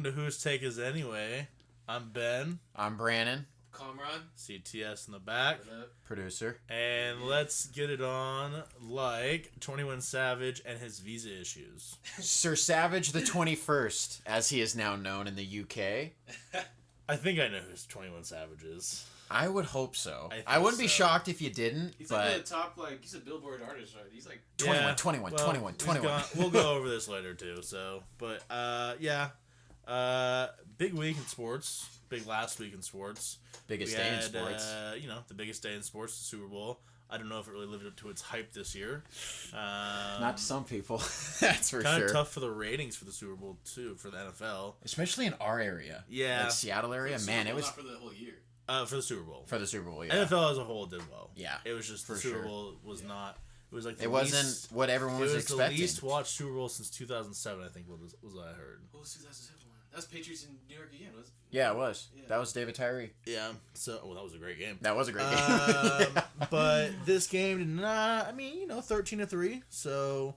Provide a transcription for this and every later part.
to Whose Take Is Anyway. I'm Ben. I'm Brandon. Comrade. CTS in the back. Producer. And let's get it on like 21 Savage and his visa issues. Sir Savage the 21st, as he is now known in the UK. I think I know who 21 Savage is. I would hope so. I wouldn't be shocked if you didn't. He's but like the top, he's a Billboard artist, right? He's like 21. We'll go over this later too. So, but big week in sports. Big last week in sports. Biggest day in sports. The biggest day in sports, the Super Bowl. I don't know if it really lived up to its hype this year. Not to some people, that's for sure. Kind of tough for the ratings for the Super Bowl too, for the NFL, especially in our area. Yeah, like Seattle area. Man, it was not for the whole year. For the Super Bowl. For the Super Bowl, yeah. NFL as a whole did well. Yeah, it was just the Super Bowl was not. It was like it wasn't what everyone was expecting. It was the least watched Super Bowl since 2007. I think was what I heard. What was 2007? That's Patriots in New York again, was it? Yeah, it was. Yeah. That was David Tyree. Yeah. So, that was a great game. That was a great game. But this game did not. 13-3. So.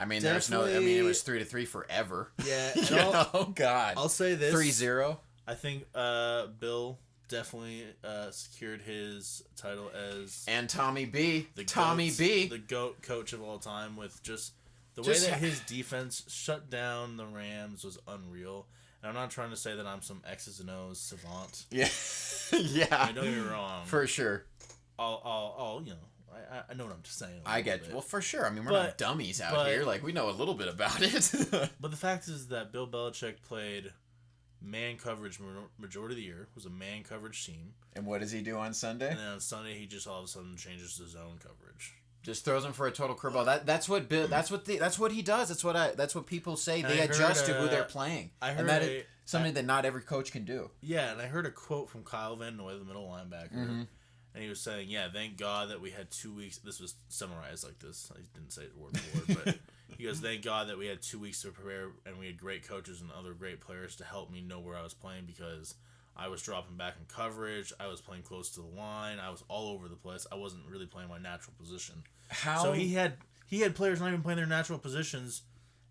There's no. It was 3-3 forever. Yeah. Oh God. I'll say this. 3-0. I think Bill definitely secured his title as and Tommy B. The GOAT coach of all time, with just the way that his defense shut down the Rams was unreal. And I'm not trying to say that I'm some X's and O's savant. Yeah. Yeah. Don't get me wrong. For sure. I'll I know what I'm just saying. I get you. Well, for sure. We're not dummies out here. We know a little bit about it. But the fact is that Bill Belichick played man coverage majority of the year. Was a man coverage team. And what does he do on Sunday? And then on Sunday, he just all of a sudden changes to zone coverage. Just throws him for a total curveball. That's what he does. That's what people say. They adjust to who they're playing. Is something that not every coach can do. Yeah, and I heard a quote from Kyle Van Noy, the middle linebacker, and he was saying, "Yeah, thank God that we had 2 weeks." This was summarized like this. I didn't say it word for word, but he goes, "Thank God that we had 2 weeks to prepare, and we had great coaches and other great players to help me know where I was playing, because I was dropping back in coverage. I was playing close to the line. I was all over the place. I wasn't really playing my natural position." So he had players not even playing their natural positions,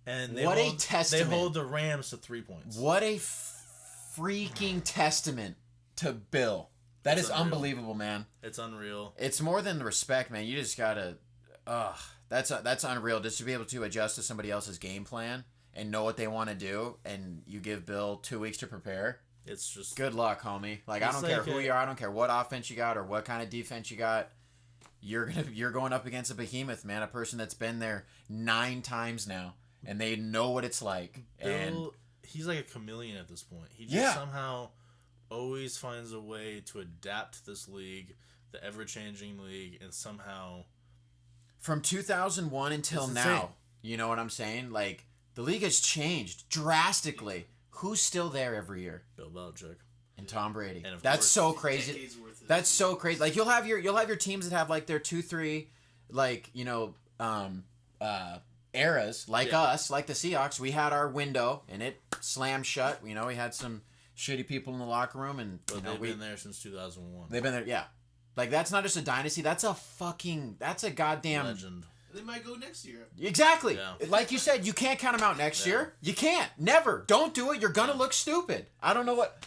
and they hold the Rams to 3 points. What a freaking testament to Bill. That is unbelievable, man. It's unreal. It's more than respect, man. You just gotta. That's unreal. Just to be able to adjust to somebody else's game plan and know what they want to do, and you give Bill 2 weeks to prepare. It's just good luck, homie. I don't care who you are. I don't care what offense you got or what kind of defense you got. You're going up against a behemoth, man. A person that's been there 9 times now, and they know what it's like. Bill, he's like a chameleon at this point. He just somehow always finds a way to adapt to this league, the ever-changing league, and somehow from 2001 until now, you know what I'm saying? The league has changed drastically. Who's still there every year? Bill Belichick and Tom Brady. And that's so crazy. That's so crazy. You'll have your teams that have their 2-3 eras, us, like the Seahawks. We had our window and it slammed shut. We had some shitty people in the locker room, and they've been there since 2001. They've been there, yeah. That's not just a dynasty. That's a goddamn legend. They might go next year. Exactly. Yeah. Like you said, you can't count them out next year. You can't. Never. Don't do it. You're going to look stupid. I don't know what...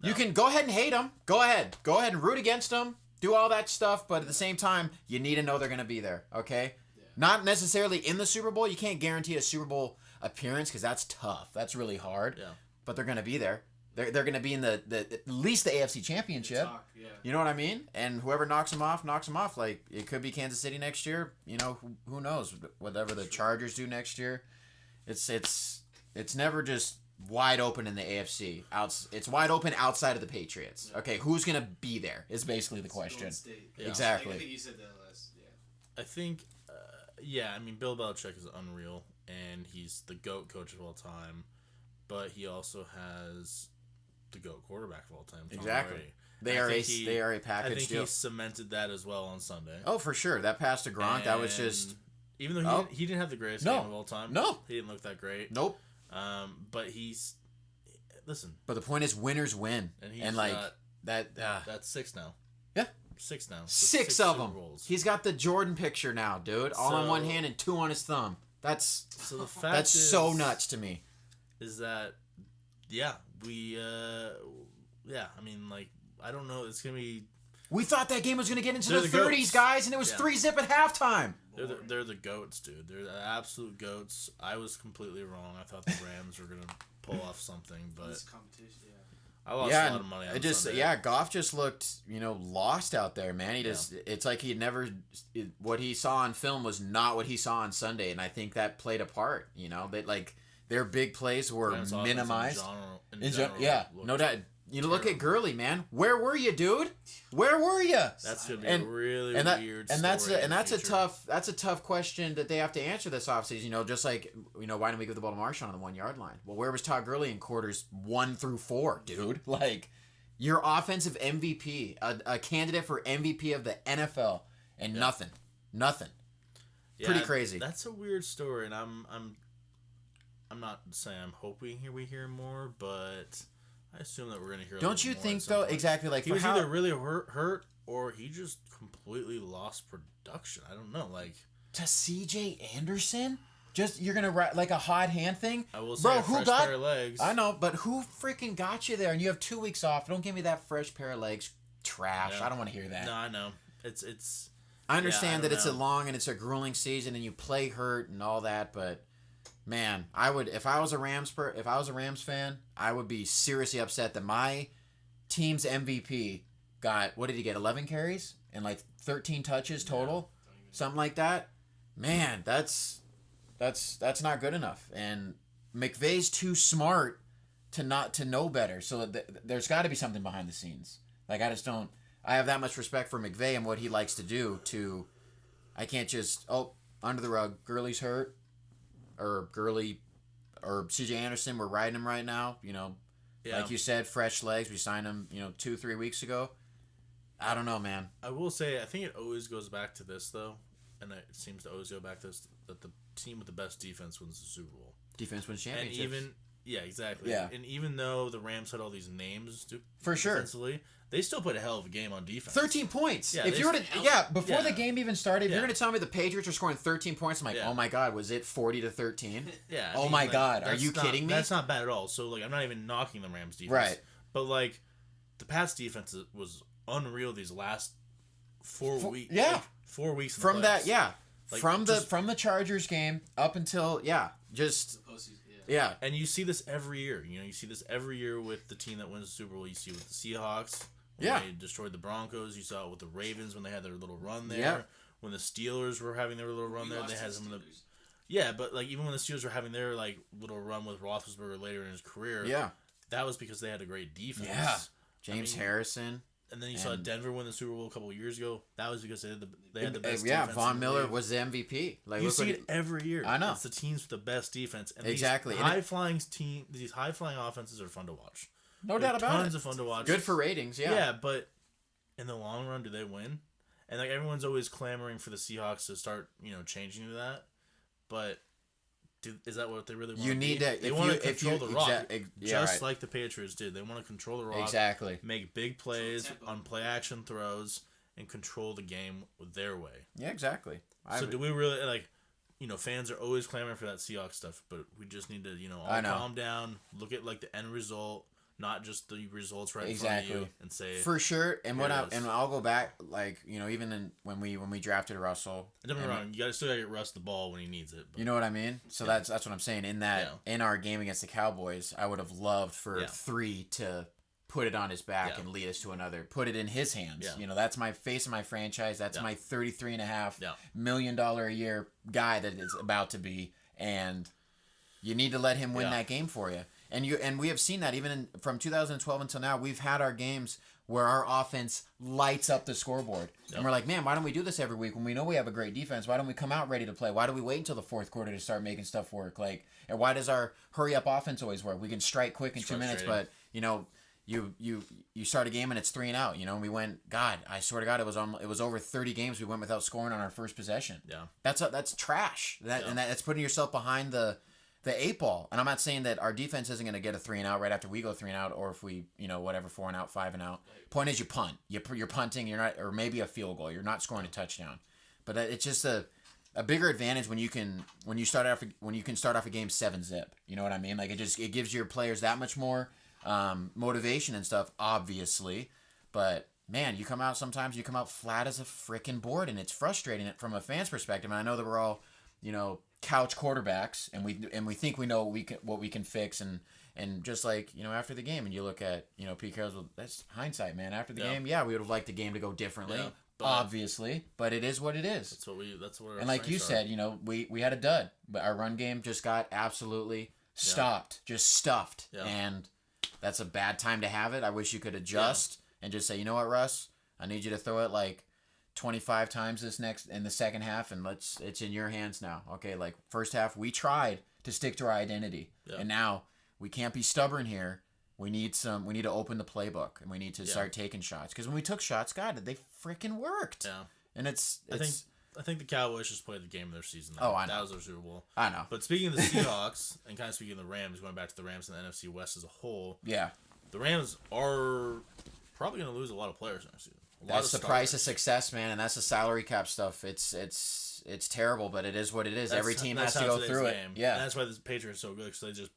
No. You can go ahead and hate them. Go ahead. Go ahead and root against them. Do all that stuff. But at the same time, you need to know they're going to be there. Okay? Yeah. Not necessarily in the Super Bowl. You can't guarantee a Super Bowl appearance because that's tough. That's really hard. Yeah. But they're going to be there. They're going to be in the at least the AFC Championship. You know what I mean? And whoever knocks them off. It could be Kansas City next year. Who knows? Whatever the Chargers do next year. It's never just wide open in the AFC. It's wide open outside of the Patriots. Yeah. Okay, who's going to be there is basically the question. Yeah. Exactly. I think you said that last. Yeah. I think, Bill Belichick is unreal, and he's the GOAT coach of all time, but he also has the GOAT quarterback of all time. Exactly. They are a package I think deal. he cemented that as well on Sunday. Oh, for sure. That pass to Gronk, that was just... Even though he didn't have the greatest game of all time. No. He didn't look that great. Nope. But he's... Listen. But the point is, winners win. And that's 6 now. Yeah. 6 now. 6 of them. He's got the Jordan picture now, dude. All on one hand and 2 on his thumb. That's so nuts to me. Is that yeah, I mean, like, I don't know. It's going to be. We thought that game was going to get into They're the the 30s, goats. guys, and it was 3-zip at halftime. They're the goats, dude. They're the absolute goats. I was completely wrong. I thought the Rams were gonna pull off something, but This competition, yeah. I lost a lot of money on Sunday. Goff just looked, lost out there, man. It's like what he saw on film was not what he saw on Sunday, and I think that played a part. That like their big plays were Rams offense minimized. in general looked No doubt. Look at Gurley, man. Where were you, dude? Where were you? That's gonna be a really weird. And that's story in the a future. that's a tough question that they have to answer this offseason. Just like why didn't we give the ball to Marshawn on the 1 yard line? Well, where was Todd Gurley in quarters 1 through 4, dude? Like, your offensive MVP, a candidate for MVP of the NFL, and nothing. Yeah, Pretty crazy. That's a weird story, and I'm not saying I'm hoping we hear more, but I assume that we're gonna hear. Don't you more think at some though? point. Exactly, like He was either really hurt or he just completely lost production. I don't know, like to C.J. Anderson. Just you're gonna write like a hot hand thing, I will say, bro. a Who fresh got? pair of legs. I know, but who freaking got you there? And you have 2 weeks off. Don't give me that fresh pair of legs. Trash. Yeah. I don't want to hear that. No, I know. It's. I understand don't that it's a know. long and it's a grueling season, and you play hurt and all that. But man, I would if I was a Rams fan, I would be seriously upset that my team's MVP got, what did he get? 11 carries and like 13 touches total, something like that. Man, that's not good enough. And McVay's too smart to know better. So there's got to be something behind the scenes. Like, I just don't. I have that much respect for McVay and what he likes to do. I can't just under the rug. Gurley's hurt, or C.J. Anderson. We're riding him right now. Yeah. Like you said, fresh legs. We signed him, 2-3 weeks ago. I don't know, man. I will say, I think it always goes back to this though, and it seems to always go back to this, that the team with the best defense wins the Super Bowl. Defense wins And championships. exactly. Yeah. And even though the Rams had all these names For sure. defensively, they still put a hell of a game on defense. 13 points. Yeah, If they- you were before the Yeah. game even started, if Yeah. you're going to tell me the Patriots are scoring 13 points, I'm like, Yeah. oh my God, was it 40-13? Yeah. Oh my God, are that's you not- kidding me? That's not bad at all. So, like, I'm not even knocking the Rams defense. Right. But, like, the Pats defense was unreal these last 4 weeks. yeah. Like, 4 weeks in From the that, playoffs. yeah. Like, from just- the Chargers game up until, just, The postseason, yeah. yeah. And you see this every year. You see this every year with the team that wins the Super Bowl. You see it with the Seahawks when Yeah. they destroyed the Broncos. You saw it with the Ravens when they had their little run there. Yeah. When the Steelers were having their little run We there, lost they had to some of the. Steelers. Yeah, but like even when the Steelers were having their like little run with Roethlisberger later in his career, Yeah. that was because they had a great defense. Yeah. James mean, Harrison. And then you saw And- Denver win the Super Bowl a couple of years ago. That was because they had the best Yeah, defense. Von in the Miller league. was the MVP. Like, You look see what it every year. I know. It's the teams with the best defense. And Exactly. These And high flying offenses are fun to watch. no They're doubt about tons it. of fun to watch. Good for ratings, yeah. Yeah, but in the long run, do they win? And like everyone's always clamoring for the Seahawks to start, changing to that. But is that what they really want? You need to. They want to control the rock, yeah, just right. like the Patriots did. They want to control the rock, Exactly. make big plays tempo. on play action throws, and control the game their way. Yeah, exactly. So do we really like? Fans are always clamoring for that Seahawks stuff, but we just need to, all I know. calm down, look at like the end result, not just the results right in Exactly. front of you, and say For sure, and Here it is. I'll go back, like, even when we drafted Russell. Don't get me and- wrong, you still gotta get Russ the ball when he needs it. But You know what I mean? So that's what I'm saying. In our game against the Cowboys, I would have loved for Yeah. 3 to put it on his back Yeah. and lead us to another. Put it in his hands. Yeah. That's my face of my franchise. That's Yeah. my $33.5 Yeah. million a year guy that is about to be, and you need to let him win Yeah. that game for you. And we have seen that even from 2012 until now. We've had our games where our offense lights up the scoreboard. Yep. And we're like, man, why don't we do this every week when we know we have a great defense? Why don't we come out ready to play? Why do we wait until the fourth quarter to start making stuff work? Like, and why does our hurry up offense always work? We can strike quick in It's 2 minutes, but you start a game and it's 3 and out. And we went. God, I swear to God, it was over 30 games we went without scoring on our first possession. Yeah. That's trash. That's putting yourself behind the 8 ball. And I'm not saying that our defense isn't going to get a 3 and out right after we go 3 and out, or if we, whatever, 4 and out, 5 and out. Point is, you punt. You're punting. You're not, or maybe a field goal. You're not scoring a touchdown. But it's just a bigger advantage when you can start off a game 7-zip. You know what I mean? Like, it gives your players that much more motivation and stuff, obviously. But man, you come out flat as a freaking board, and it's frustrating from a fan's perspective. And I know that we're all, couch quarterbacks, and we think we know what we can fix, and just like after the game, and you look at Pete Carroll's, well, that's hindsight, man. After the game, yeah, we would have liked the game to go differently, obviously, but it is what it is. That's what. And like you said, we had a dud, but our run game just got absolutely stopped, just stuffed, and that's a bad time to have it. I wish you could adjust and just say, you know what, Russ, I need you to throw it like 25 times in the second half, and it's in your hands now. Okay, like first half we tried to stick to our identity, and now we can't be stubborn here. We need to open the playbook, and we need to start taking shots, because when we took shots, God, they freaking worked. Yeah, and I think the Cowboys just played the game of their season. Oh, I know. That was their Super Bowl. I know. But speaking of the Seahawks and kind of speaking of the Rams, going back to the Rams and the NFC West as a whole, the Rams are probably going to lose a lot of players next season. That's the price of success, man, and that's the salary cap stuff. It's terrible, but it is what it is. Every team has to go through it. Yeah, and that's why the Patriots are so good, because they just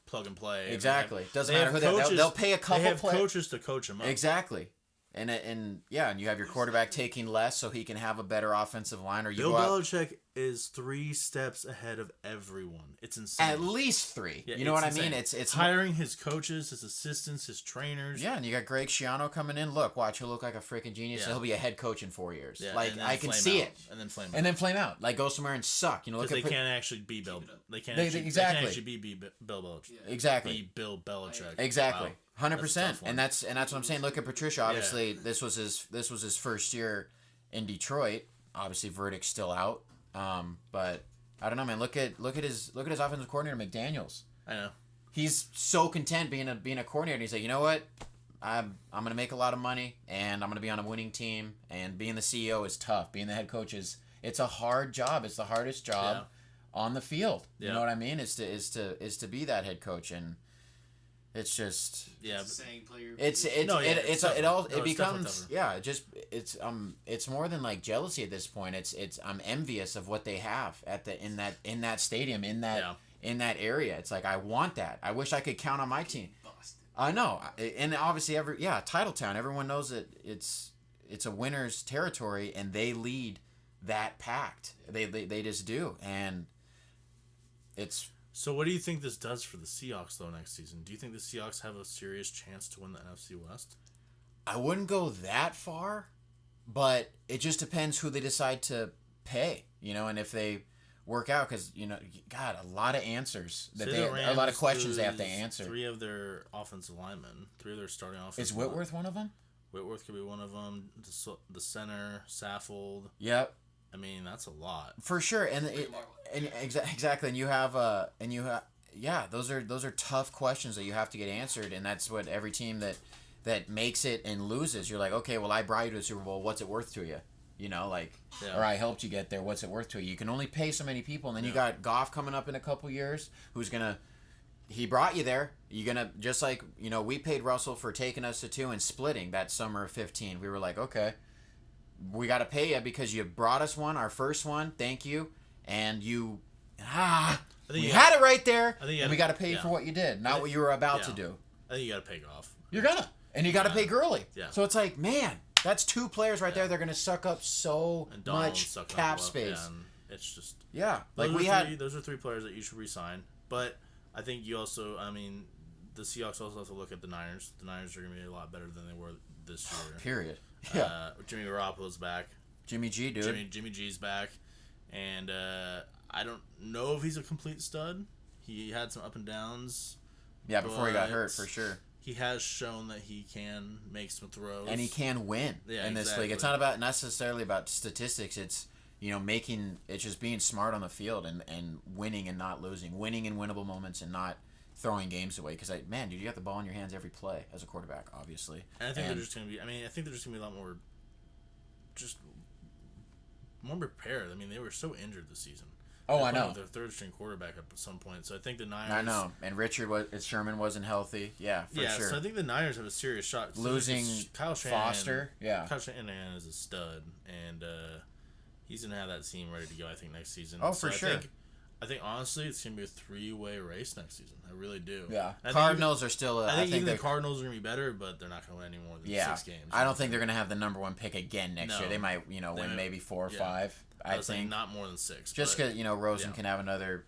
plug and play. Exactly. Doesn't matter who they'll pay a couple. They have coaches to coach them up. Exactly. And you have your quarterback taking less so he can have a better offensive line. Or Bill Belichick is 3 steps ahead of everyone. It's insane. At least 3. Yeah, you know what insane. I mean? It's hiring his coaches, his assistants, his trainers. Yeah, and you got Greg Schiano coming in. Look, watch, he'll look like a freaking genius. Yeah. He'll be a head coach in 4 years. Yeah, like I can see it. And then flame out. And then flame out. Like go somewhere and suck. Because they can't actually be Bill. They can't actually be Bill Belichick. Yeah. Exactly. Be Bill Belichick. Exactly. Wow. 100%, and that's what I'm saying. Look at Patricia. Obviously, this was his first year in Detroit. Obviously, verdict's still out. But I don't know, man. Look at his offensive coordinator, McDaniels. I know. He's so content being a coordinator. He's like, you know what? I'm gonna make a lot of money, and I'm gonna be on a winning team. And being the CEO is tough. Being the head coach it's a hard job. It's the hardest job on the field. You know what I mean? Is to be that head coach, and it's just it becomes it's more than like jealousy at this point. It's I'm envious of what they have in that stadium in that area. It's like I want that. I wish I could count on my team. I know, and obviously Titletown. Everyone knows that it's a winner's territory, and they lead that pact. They just do, and it's. So what do you think this does for the Seahawks, though, next season? Do you think the Seahawks have a serious chance to win the NFC West? I wouldn't go that far, but it just depends who they decide to pay, and if they work out, because, God, a lot of answers. A lot of questions they have to answer. 3 of their offensive linemen, 3 of their starting offensive Is Whitworth one of them? Whitworth could be one of them. The center, Saffold. Yep. I mean, that's a lot for sure, and exactly, and you have those are tough questions that you have to get answered, and that's what every team that makes it and loses. You're like, okay, well, I brought you to the Super Bowl. What's it worth to you? Or I helped you get there. What's it worth to you? You can only pay so many people, and then you got Goff coming up in a couple years, he brought you there. You're gonna just like we paid Russell for taking us to 2 and splitting that summer of 15. We were like, okay. We got to pay you because you brought us our first one. Thank you. And you had it right there. And we got to pay you for what you did, not what you were about to do. I think you got to pay Goff. You're gonna. And you got to pay Gurley. Yeah. So it's like, man, that's 2 players right there. They're going to suck up so much cap space. Yeah, and it's just... Yeah. Those are 3 players that you should re-sign. But I think you also... I mean, the Seahawks also have to look at the Niners. The Niners are going to be a lot better than they were this year. Period. Yeah. Jimmy Garoppolo's back. Jimmy G, dude. Jimmy G's back. And I don't know if he's a complete stud. He had some up and downs. Yeah, before he got hurt, for sure. He has shown that he can make some throws. And he can win in this league. It's not necessarily about statistics. It's, it's just being smart on the field and winning and not losing. Winning in winnable moments and not throwing games away, because dude, you got the ball in your hands every play as a quarterback, obviously. And I think they're just gonna be. I think they're just gonna be a lot more, just more prepared. I mean, they were so injured this season. Oh, I know. Their 3rd string quarterback at some point, so I think the Niners. I know, and Sherman wasn't healthy. Yeah, for sure. So I think the Niners have a serious shot. Losing Kyle Shanahan, Foster. Yeah, Kyle Shanahan is a stud, and he's gonna have that team ready to go. I think next season. Oh, for sure. I think honestly, it's gonna be a 3-way race next season. I really do. Yeah, I Cardinals are still. I think even they're the Cardinals are gonna be better, but they're not gonna win any more than 6 games. I don't think they're gonna have the number 1 pick again next No. year. They might, win maybe 4 or 5. I was saying think not more than 6. just but, because Rosen yeah. can have another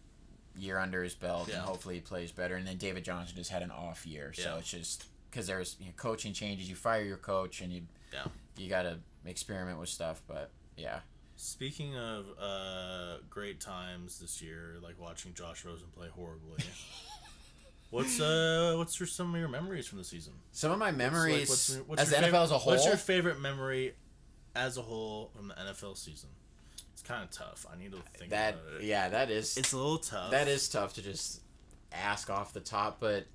year under his belt, Yeah. and hopefully he plays better. And then David Johnson just had an off year, so Yeah. it's just because there's coaching changes. You fire your coach, and you gotta experiment with stuff. But yeah. Speaking of great times this year, like watching Josh Rosen play horribly. What's some of your memories from the season? Some of my memories what's as your the NFL as a whole. What's your favorite memory as a whole from the NFL season? It's kind of tough. I need to think about it. Yeah, that is. It's a little tough. That is tough to just ask off the top, but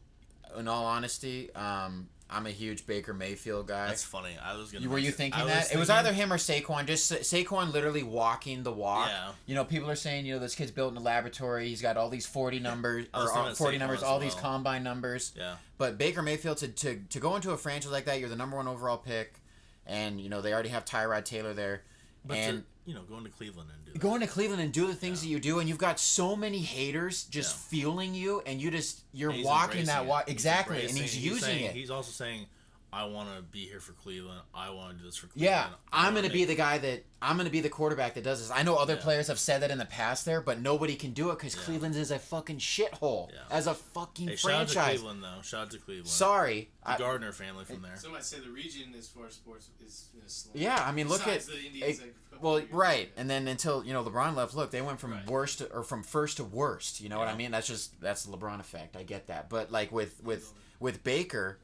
in all honesty, I'm a huge Baker Mayfield guy. That's funny. I was gonna. Were you thinking that? It was either him or Saquon. Just Saquon literally walking the walk. Yeah. People are saying, this kid's built in a laboratory. He's got all these 40 numbers, I was or thinking of 40 Saquon numbers, as all these well. combine numbers. Yeah. But Baker Mayfield, to go into a franchise like that, you're the number 1 overall pick, and, they already have Tyrod Taylor there. But and going to Cleveland and do that. going to Cleveland and do the things that you do, and you've got so many haters just fueling you, and you're He's walking that embracing walk. it. Exactly, and he's using saying, it. He's also saying, I want to be here for Cleveland. I want to do this for Cleveland. Yeah, I'm going to be the guy I'm going to be the quarterback that does this. I know other players have said that in the past there, but nobody can do it because Cleveland is a fucking shithole as a fucking franchise. Shout out to Cleveland, though. Shout out to Cleveland. Sorry. The Gardner family from there. Some might say the region as far as sports is in a slump. Yeah, I mean, look at... Besides the Indians, right, and then until, LeBron left, look, they went from worst or from first to worst. You know what I mean? That's the LeBron effect. I get that. But, like, with Baker...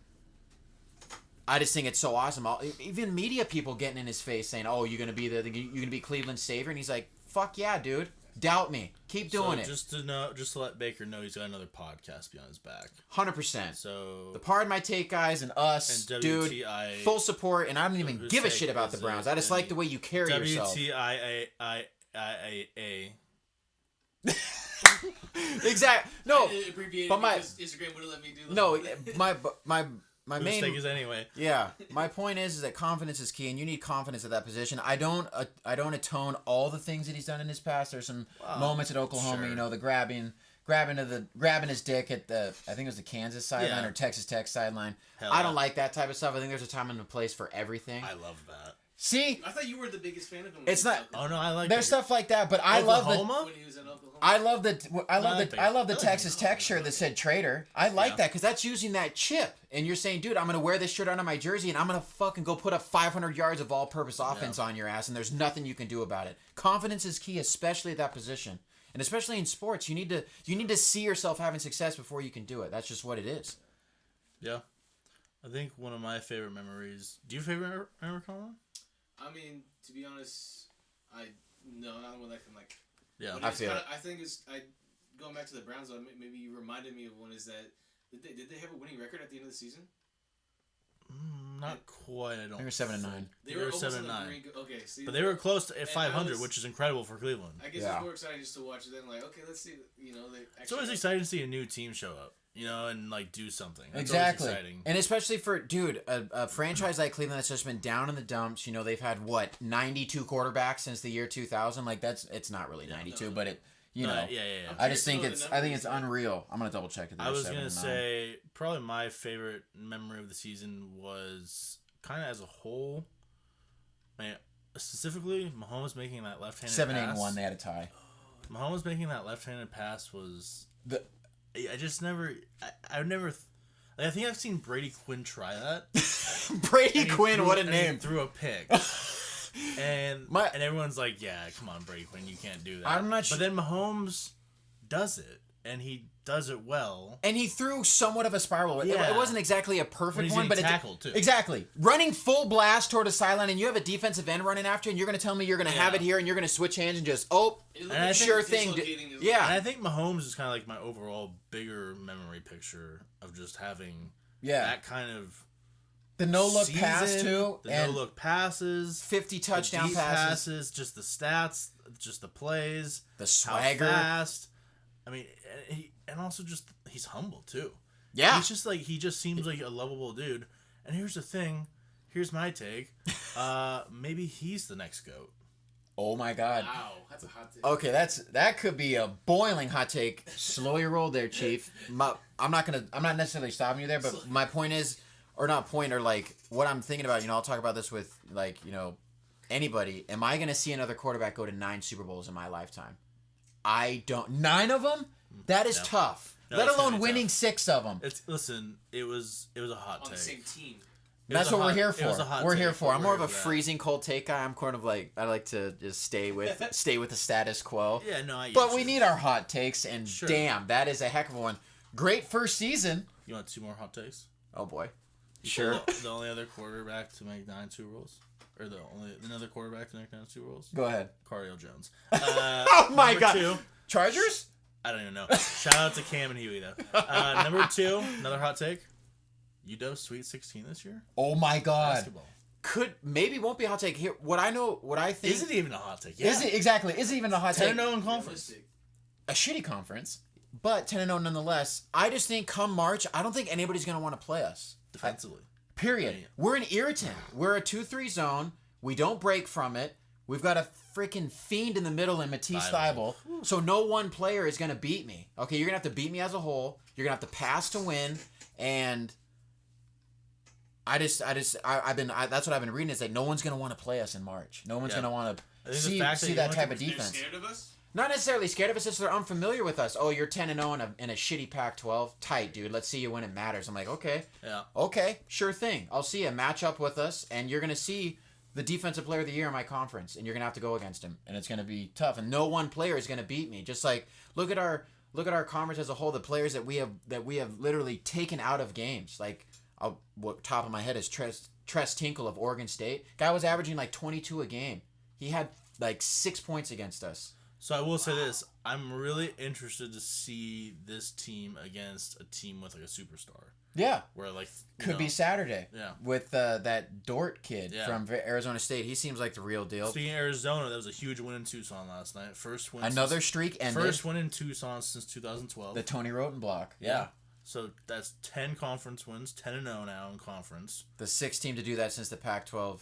I just think it's so awesome. Even media people getting in his face saying, "Oh, you're gonna be Cleveland's savior," and he's like, "Fuck yeah, dude! Doubt me. Keep doing it." Just to let Baker know, he's got another podcast behind his back. 100%. So the Pardon My Take guys and us, and dude, full support. And I don't even give a shit about the Browns. I just like the way you carry yourself. WTIA. Exactly. No, but my Instagram wouldn't let me do that. No, my main mistake is anyway. Yeah, my point is that confidence is key, and you need confidence at that position. I don't atone all the things that he's done in his past. There's some moments at Oklahoma, sure. The grabbing his dick at the, I think it was the Kansas sideline or Texas Tech sideline. I don't like that type of stuff. I think there's a time and a place for everything. I love that. See, I thought you were the biggest fan of him. It's not. Oh no, I like. There's stuff like that, but I love the. When he was in Oklahoma. I love the Texas Tech shirt that said traitor. I like that because that's using that chip, and you're saying, dude, I'm gonna wear this shirt under my jersey, and I'm gonna fucking go put up 500 yards of all-purpose offense on your ass, and there's nothing you can do about it. Confidence is key, especially at that position, and especially in sports. You need to see yourself having success before you can do it. That's just what it is. Yeah, I think one of my favorite memories. Do you favorite memory, Colin? I mean, to be honest, not one that can like. Yeah, I feel. I think it's going back to the Browns. Maybe you reminded me of one. Is that did they have a winning record at the end of the season? Not quite. I don't. They were 7-9. They were 7-9. Okay, see, but they were close to 500, which is incredible for Cleveland. I guess it's more exciting just to watch it. Then, like, okay, let's see. It's always exciting to see a new team show up. And like do something. That's exactly. Exciting. And especially for a franchise like Cleveland that's just been down in the dumps. They've had 92 quarterbacks since the year 2000. Like it's not really 92, but it. Yeah. I just think it's unreal. I'm gonna double check it. I was gonna say probably my favorite memory of the season was kind of as a whole. Man, specifically Mahomes making that left-handed 7-8-1. They had a tie. Mahomes making that left-handed pass was the. I just never. I never. I think I've seen Brady Quinn try that. Brady Quinn, what a name! He threw a pick. And everyone's like, yeah, come on, Brady Quinn, you can't do that. I'm not sure. But then Mahomes does it, and he does it well. And he threw somewhat of a spiral. Yeah. It wasn't exactly a perfect one, but tackled too. Exactly. Running full blast toward a sideline, and you have a defensive end running after you, and you're going to tell me you're going to have it here, and you're going to swich hands and just, sure thing. Yeah. And I think Mahomes is kind of like my overall bigger memory picture of just having that kind of the no-look season, pass, too. The no-look passes. 50 touchdown passes. Just the stats, just the plays. The swagger. How fast. I mean, and also just, he's humble, too. Yeah. He's just like, he just seems like a lovable dude. And here's the thing. Here's my take. Maybe he's the next GOAT. Oh my God. Wow, that's a hot take. Okay, that could be a boiling hot take. Slow your roll there, Chief. I'm not necessarily stopping you there, but my point is, or not point, or like what I'm thinking about. I'll talk about this with like anybody. Am I gonna see another quarterback go to 9 Super Bowls in my lifetime? I don't. 9 of them? That is tough. No, Let it's gonna alone be winning tough. 6 of them. It was a hot On take. the same team. That's what we're here for. It was a hot We're take, here for. but I'm more of we're a that. freezing cold take guy. I'm kind of like I like to just stay with the status quo. Yeah, no, I get But you. we need our hot takes, and Sure. damn, that is a heck of a one. Great first season. You want 2 more hot takes? Oh boy. You Sure. know The only other quarterback to make 9 Super Bowls, or another quarterback to make 9 Super Bowls, Go ahead. Cardale Jones. Oh my number God. 2, Chargers? I don't even know. Shout out to Cam and Huey though. Number 2, another hot take. UW Sweet 16 this year. Oh my God. Basketball. Maybe won't be a hot take here. What I think Is it even a hot take? Yeah. Is it exactly? Is it even a hot 10-0 take? in conference. A shitty conference, but 10-0 nonetheless. I just think come March, I don't think anybody's gonna want to play us. Defensively. Period. Yeah. We're an irritant. We're a 2-3 zone. We don't break from it. We've got a freaking fiend in the middle in Matisse Thibault. Thybulle. So no one player is going to beat me. Okay, you're going to have to beat me as a whole. You're going to have to pass to win. And that's what I've been reading is that no one's going to want to play us in March. No one's Yeah. going to want I to think the see fact that you that went type to- of They're defense. scared of us? Not necessarily scared of us, it's they're unfamiliar with us. Oh, you're 10-0 in a shitty Pac-12. Tight, dude. Let's see you when it matters. I'm like, okay. Yeah. Okay, sure thing. I'll see you match up with us, and you're going to see the defensive player of the year in my conference, and you're going to have to go against him, and it's going to be tough. And no one player is going to beat me. Just like look at our conference as a whole. The players that we have literally taken out of games. Like, what top of my head is Tress Tinkle of Oregon State. Guy was averaging like 22 a game. He had like 6 points against us. So I will say this: I'm really interested to see this team against a team with like a superstar. Yeah. Where like Could be Saturday. Yeah. With that Dort kid Yeah. from Arizona State. He seems like the real deal. Speaking of Arizona, that was a huge win in Tucson last night. First win. Another streak ended. First win in Tucson since 2012. The Tony Roten block. Yeah. So that's 10 conference wins, 10-0 now in conference. The 6th team to do that since the Pac-12,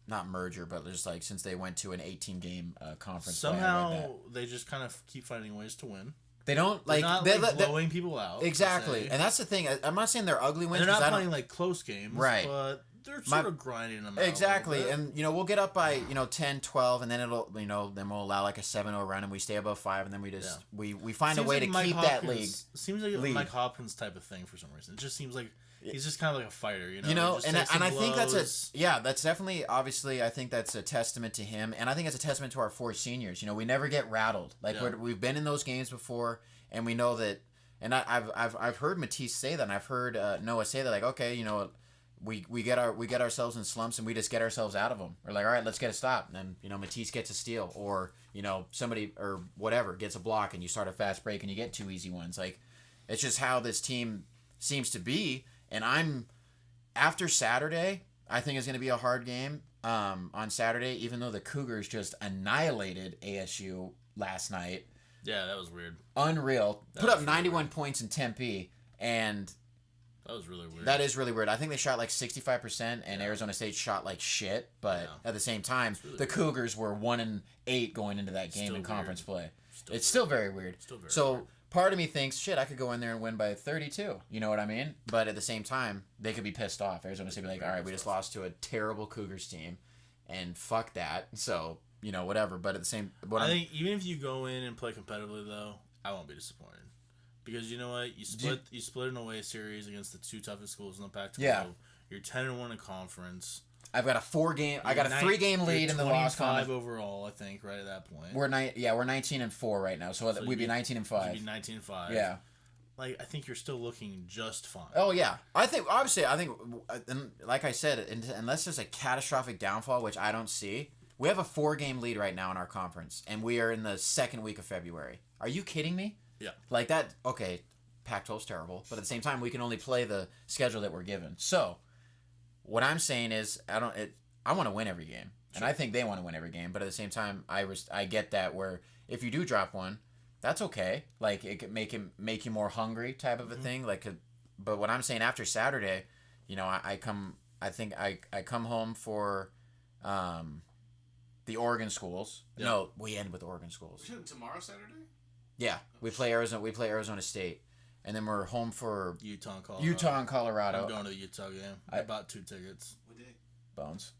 not merger, but just like since they went to an 18-game conference. play. I read Somehow that. they just kind of keep finding ways to win. They don't like They're not they like blowing people out. exactly, per se. and that's the thing. I'm not saying they're ugly wins. And they're 'cause not I don't- playing like close games, Right. But they're sort of grinding them out. Exactly, a little bit. and we'll get up by 10, 12, and then it'll then we'll allow like a 7-0 run, and we stay above 5, and then we just we find a Seems way like to Mike keep Hopkins, that league. Seems like a lead. Mike Hopkins type of thing for some reason. It just seems like he's just kind of like a fighter, Just And takes some I think blows. that's definitely obviously I think that's a testament to him, and I think it's a testament to our 4 seniors. We never get rattled. Like Yeah. we've been in those games before, and we know that. And I've heard Matisse say that, and I've heard Noah say that, like, okay, we get ourselves in slumps and we just get ourselves out of them. We're like, all right, let's get a stop, and then Matisse gets a steal, or somebody or whatever gets a block, and you start a fast break and you get 2 easy ones. Like, it's just how this team seems to be. And after Saturday, I think it's going to be a hard game on Saturday, even though the Cougars just annihilated ASU last night. Yeah, that was weird. Unreal. That Put up was 91 really points in Tempe, and That was really weird. that is really weird. I think they shot like 65%, and Arizona State shot like shit. But Yeah. at the same time, really the weird. Cougars were 1-8 going into that game Still in conference weird. play. It's still very weird. Still very so weird. part of me thinks, shit, I could go in there and win by 32. You know what I mean? But at the same time, they could be pissed off. Arizona State be like, all right, we just lost to a terrible Cougars team, and fuck that. So whatever. But at the same, I think even if you go in and play competitively, though, I won't be disappointed. Because you know what? You split an away series against the 2 toughest schools in the Pac-12. Yeah. You're 10-1 in conference. I've got a 3-game lead in the loss 25 conference. overall, I think, right at that point. We're 19-4 right now, so we'd be 19-5. You'd be 19-5. Yeah. Like, I think you're still looking just fine. Oh yeah, I think and like I said, unless there's a catastrophic downfall, which I don't see, we have a 4-game lead right now in our conference, and we are in the 2nd week of February. Are you kidding me? Yeah. Like that? Okay, Pac-12's terrible, but at the same time, we can only play the schedule that we're given. So, what I'm saying is, I want to win every game, and I think they want to win every game. But at the same time, I get that where if you do drop one, that's okay. Like it could make you more hungry, type of a thing. Like, but what I'm saying after Saturday, I come home for the Oregon schools. Yeah. No, we end with Oregon schools. Tomorrow, Saturday? Yeah, we play Arizona. We play Arizona State, and then we're home for Utah and Colorado. Utah and Colorado. I'm going to the Utah game. I bought 2 tickets. What day? Bones.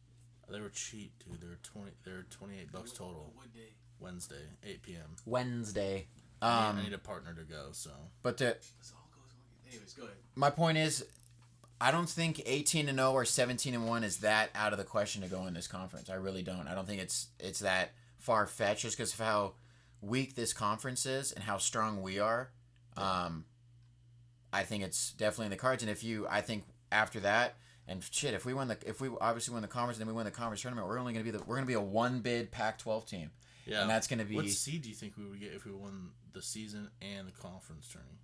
They were cheap, dude. They were $28 total. What day? Wednesday, 8 p.m. Wednesday. I need a partner to go, so. But This all goes on. Anyways, go ahead. my point is, I don't think 18-0 or 17-1 is that out of the question to go in this conference. I really don't. I don't think it's that far fetched just because of how weak this conference is and how strong we are. I think it's definitely in the cards. And I think after that, and shit, if we obviously win the conference and then we win the conference tournament, we're gonna be a 1-bid Pac-12 team. Yeah. And that's gonna be. What seed do you think we would get if we won the season and the conference tournament?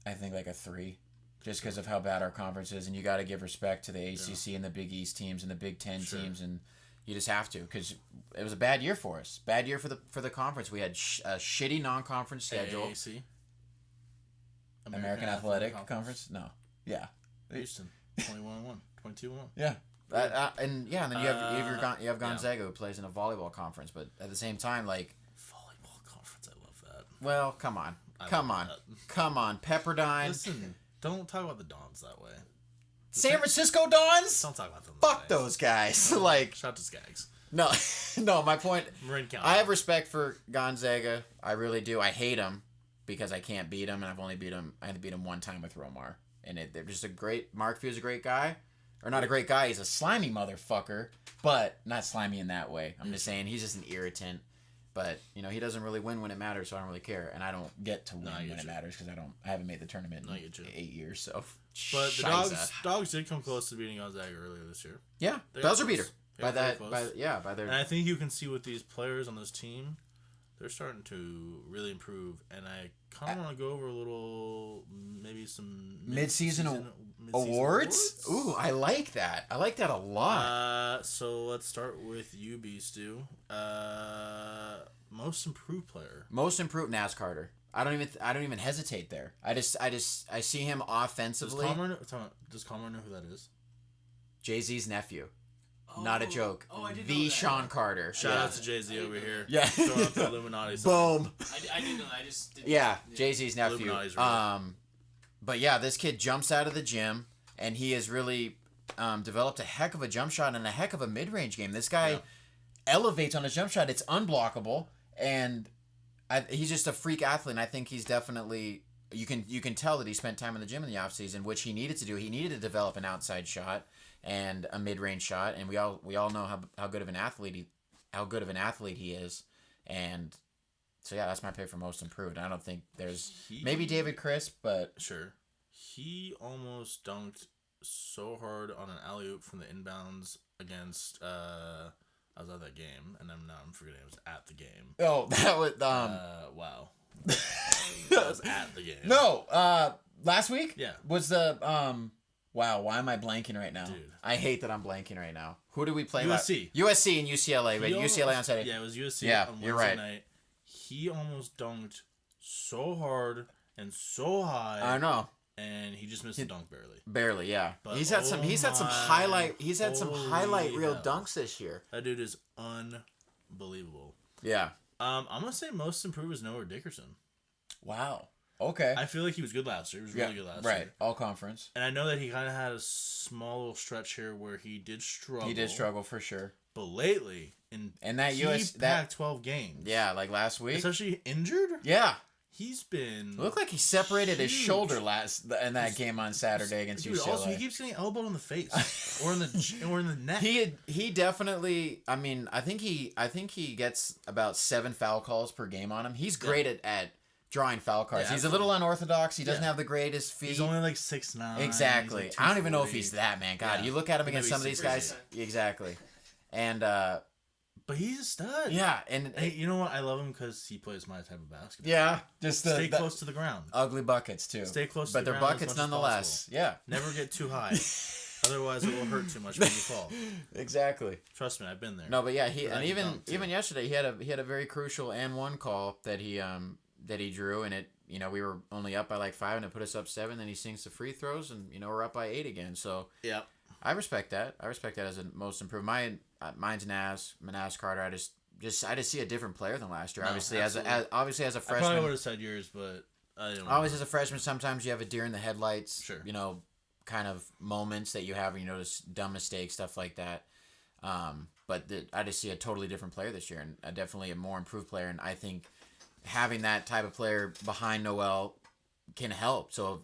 I think like a 3. Just because of how bad our conference is, and you got to give respect to the ACC and the Big East teams and the Big Ten teams, and you just have to because it was a bad year for us. Bad year for the conference. We had a shitty non-conference schedule. AAC? American Athletic Conference? No. Yeah. Houston, 21-1, 22-1. Yeah. And then you have Gonzaga who plays in a volleyball conference, but at the same time, like Volleyball conference, I love that. well, come on, Pepperdine. Listen, don't talk about the Dons that way. San Francisco Dons. Don't talk about them. Fuck those guys. Like Shout out to Skaggs. no. My point. Marin County. I have respect for Gonzaga. I really do. I hate them because I can't beat them, and I've only beat them. I had to beat them one time with Romar, and they're just a great. Mark Few's a great guy, or not a great guy. He's a slimy motherfucker, but not slimy in that way. I'm just saying he's just an irritant. But he doesn't really win when it matters, so I don't really care, and I don't get to win when it matters because I haven't made the tournament in 8 years. So, but the dogs did come close to beating Gonzaga earlier this year. Yeah, buzzer beater by their. And I think you can see with these players on this team, they're starting to really improve, and I kind of want to go over a little, maybe some mid-season awards. Ooh, I like that. I like that a lot. So let's start with you, Beastu. Most improved player. Most improved NASCAR. I don't even hesitate there. I see him offensively. Does Commer know who that is? Jay-Z's nephew. Not a joke. I did know the that. Sean Carter. Shout out to Jay-Z over here. Yeah. Throwing out the Illuminati. Boom. I didn't know that. I just didn't. Yeah, Jay-Z's nephew. Illuminati's real. But yeah, this kid jumps out of the gym, and he has really developed a heck of a jump shot and a heck of a mid-range game. This guy elevates on his jump shot. It's unblockable, and he's just a freak athlete. And I think he's definitely you can tell that he spent time in the gym in the offseason, which he needed to do. He needed to develop an outside shot and a mid-range shot, and we all know how good of an athlete he is, and so yeah, that's my pick for most improved. I don't think there's maybe David Crisp, but sure, he almost dunked so hard on an alley-oop from the inbounds against I was at that game, and I'm forgetting it was at the game. Oh, that was wow. That was at the game. No, last week? Yeah. Was the wow, why am I blanking right now? Dude. I hate that I'm blanking right now. Who did we play? USC. USC and UCLA, but UCLA on Saturday. Yeah, it was USC Yeah, on you're Wednesday right. night. He almost dunked so hard and so high. I know. And he just missed the dunk barely. Barely, yeah. But He's had some highlight reel hell. dunks this year. That dude is unbelievable. Yeah. I'm gonna say most improved is Noah Dickerson. Wow. Okay. I feel like he was good last year. He was really good last right. year. All conference. And I know that he kind of had a small little stretch here where he did struggle. He did struggle for sure. But lately, in that Pac-12 games, yeah, like last week, especially injured, yeah, he's been. It looked like he separated his shoulder in that game on Saturday against UCLA. Also, he keeps getting elbowed in the face or in the neck. He definitely. I mean, I think he gets about 7 foul calls per game on him. He's great at drawing foul cards. Yeah, he's a little unorthodox. He doesn't have the greatest feet. He's only like 6'9". Exactly. Like I don't even know if he's that, man. God, you look at him against some of these guys. 6'10". Exactly. And but he's a stud. yeah, and hey, you know what? I love him because he plays my type of basketball. yeah, just stay close to the ground. Ugly buckets too. Stay close, but to the they're ground buckets as much as nonetheless. possible. Yeah. Never get too high, otherwise it will hurt too much when you fall. Exactly. Trust me, I've been there. No, but yeah, even yesterday he had a very crucial and one call that he drew, and it we were only up by like 5 and it put us up 7. Then he sinks the free throws, and we're up by 8 again. So yeah. I respect that. I respect that as a most improved. Mine's Nas Carter. I just I just see a different player than last year. No, obviously, absolutely. as a I probably freshman, would have said yours, but I didn't. always as a freshman, sometimes you have a deer in the headlights. Sure. You know, kind of moments that you have. You notice dumb mistakes, stuff like that. I just see a totally different player this year, and definitely a more improved player. And I think having that type of player behind Noel can help. So,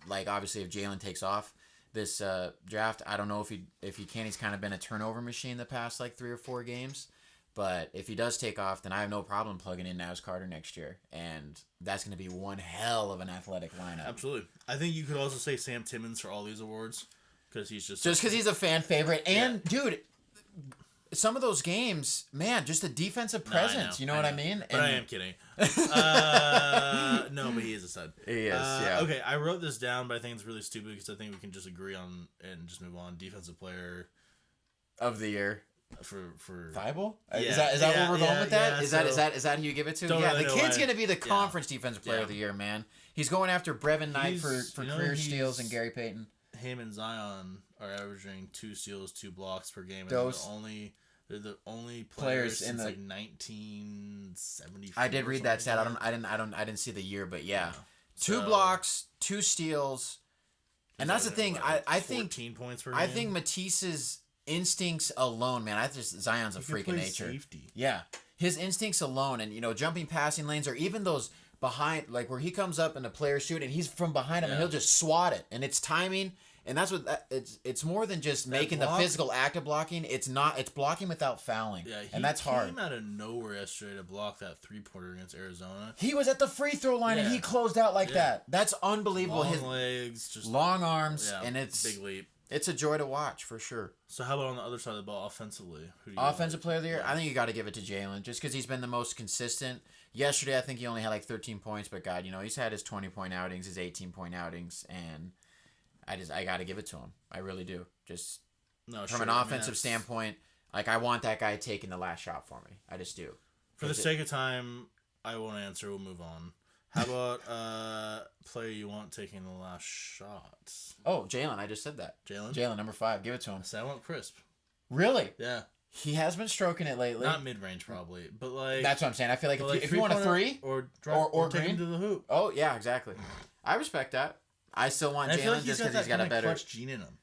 like, obviously, if Jalen takes off this draft, I don't know if he can. He's kind of been a turnover machine the past like 3 or 4 games. But if he does take off, then I have no problem plugging in Naz Carter next year, and that's going to be one hell of an athletic lineup. Absolutely. I think you could also say Sam Timmons for all these awards because he's just because he's a fan favorite, and dude, some of those games, man, just the defensive presence. You know what I mean? But I am kidding. No, but he is a stud. He is. Yeah. Okay, I wrote this down, but I think it's really stupid because I think we can just agree on and just move on. Defensive player of the year. For Thibault? Yeah, is that where we're going with that? Yeah, Is that who you give it to? Don't Yeah, really the know kid's why. gonna be the conference defensive player of the year, man. He's going after Brevin Knight for career steals and Gary Payton. Him and Zion are averaging 2 steals, 2 blocks per game. And they're the only players in since the like 1970. I did read that stat. I didn't see the year, but yeah. 2 So- blocks, 2 steals. And that's the thing. I think 14 points per game. I think Matisse's instincts alone, man. Zion's a He freak can of play nature. safety. Yeah, his instincts alone, and jumping passing lanes, or even those behind, like where he comes up and the player shoot, and he's from behind him, and he'll just swat it, and it's timing, and that's what it's more than just making the physical act of blocking. It's blocking without fouling, and that's hard. He came out of nowhere yesterday to block that 3-pointer against Arizona. He was at the free throw line and he closed out like that. That's unbelievable. Long legs, just long arms, and it's big leap. It's a joy to watch for sure. So how about on the other side of the ball, offensively? Who do you Offensive player of the year? I think you got to give it to Jalen, just because he's been the most consistent. Yesterday, I think he only had like 13 points, but God, he's had his 20-point outings, his 18-point outings, and I got to give it to him. I really do. Just from an offensive standpoint, like I want that guy taking the last shot for me. I just do. For the sake of time, I won't answer. We'll move on. How about player you want taking the last shot? Oh, Jalen. I just said that. Jalen, number 5. Give it to him. So I want Crisp. Really? Yeah. He has been stroking it lately. Not mid-range, probably, but like... That's what I'm saying. I feel like if you want a 3... Or take him to the hoop. Oh, yeah, exactly. I respect that. I still want Jalen just because he's got a better... clutch gene in him.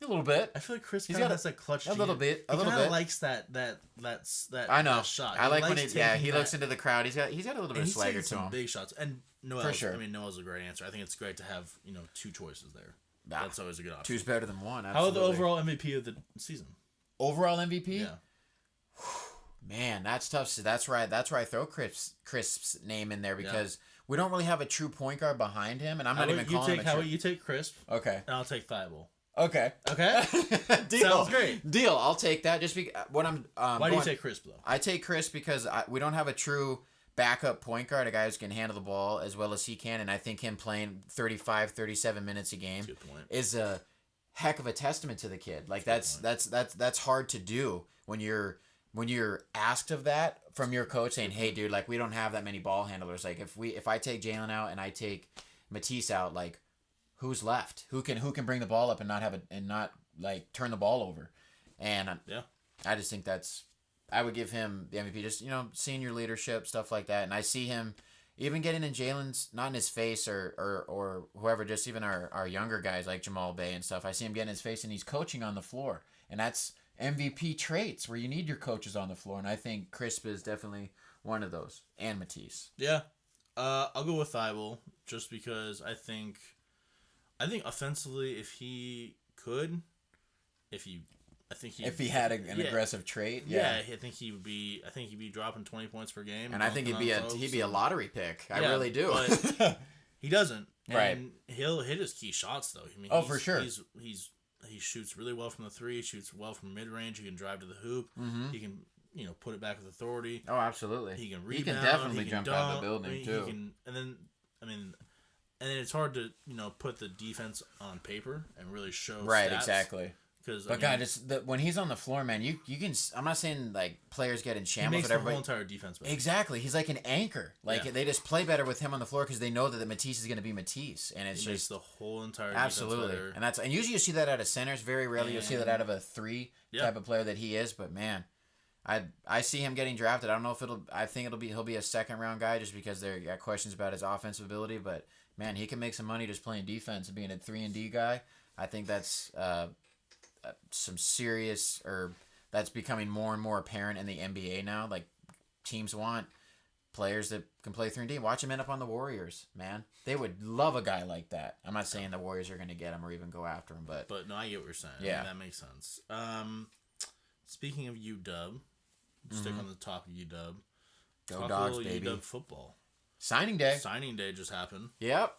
A little bit. I feel like Chris kind of has that clutch gene. A little bit. He kind of likes that I know. that shot. I like when he looks into the crowd. He's got a little bit of swagger to him. Big shots. And Noel, for sure. I mean, Noel's a great answer. I think it's great to have 2 choices there. That's always a good option. 2's better than 1. Absolutely. How about the overall MVP of the season? Overall MVP? Yeah. Man, that's tough. So that's where I throw Crisp's name in there because we don't really have a true point guard behind him, and I'm not even calling him a How about you take Crisp? Okay. And I'll take Thibault. Okay. Okay. Deal. Sounds great. Deal. I'll take that. Just because what I'm. Why do you take Crisp though? I take Crisp because we don't have a true backup point guard, a guy who can handle the ball as well as he can, and I think him playing 35, 37 minutes a game is a heck of a testament to the kid. Like that's hard to do when you're asked of that from your coach saying, "Hey, dude, like we don't have that many ball handlers. Like if I take Jalen out and I take Matisse out, like." Who's left? Who can bring the ball up and not turn the ball over? And I just think I would give him the MVP. Just senior leadership, stuff like that. And I see him even getting in Jalen's, not in his face or whoever, just even our younger guys like Jamal Bay and stuff. I see him getting in his face and he's coaching on the floor, and that's MVP traits where you need your coaches on the floor. And I think Crisp is definitely one of those, and Matisse. Yeah, I'll go with Thibault just because I think offensively, if he had an aggressive trait, I think he'd be dropping 20 points per game, and I think he'd be a lottery pick. I really do. But he doesn't, right? And he'll hit his key shots though. I mean, for sure. He shoots really well from the 3. He shoots well from mid range. He can drive to the hoop. Mm-hmm. He can put it back with authority. Oh, absolutely. He can rebound. He can definitely jump out of the building too. And then it's hard to put the defense on paper and really show right stats, exactly. God, when he's on the floor, man, you can. I'm not saying like players get in shambles. He makes the whole entire defense better. Exactly, he's like an anchor. Like they just play better with him on the floor because they know that the Matisse is going to be Matisse, and it's makes the whole entire absolutely. Defense better. And usually you see that out of centers. Very rarely you'll see that out of a 3 type of player that he is. But man, I see him getting drafted. I don't know if he'll be a second round guy just because they got questions about his offensive ability. But man, he can make some money just playing defense and being a 3-and-D guy. I think that's some serious, or that's becoming more and more apparent in the NBA now. Like teams want players that can play 3-and-D. Watch him end up on the Warriors, man. They would love a guy like that. I'm not saying the Warriors are going to get him or even go after him, but no, I get what you're saying. Yeah, that makes sense. Speaking of UW, stick on the top of UW. Go Dogs, baby! UW football signing day. Signing day just happened. Yep.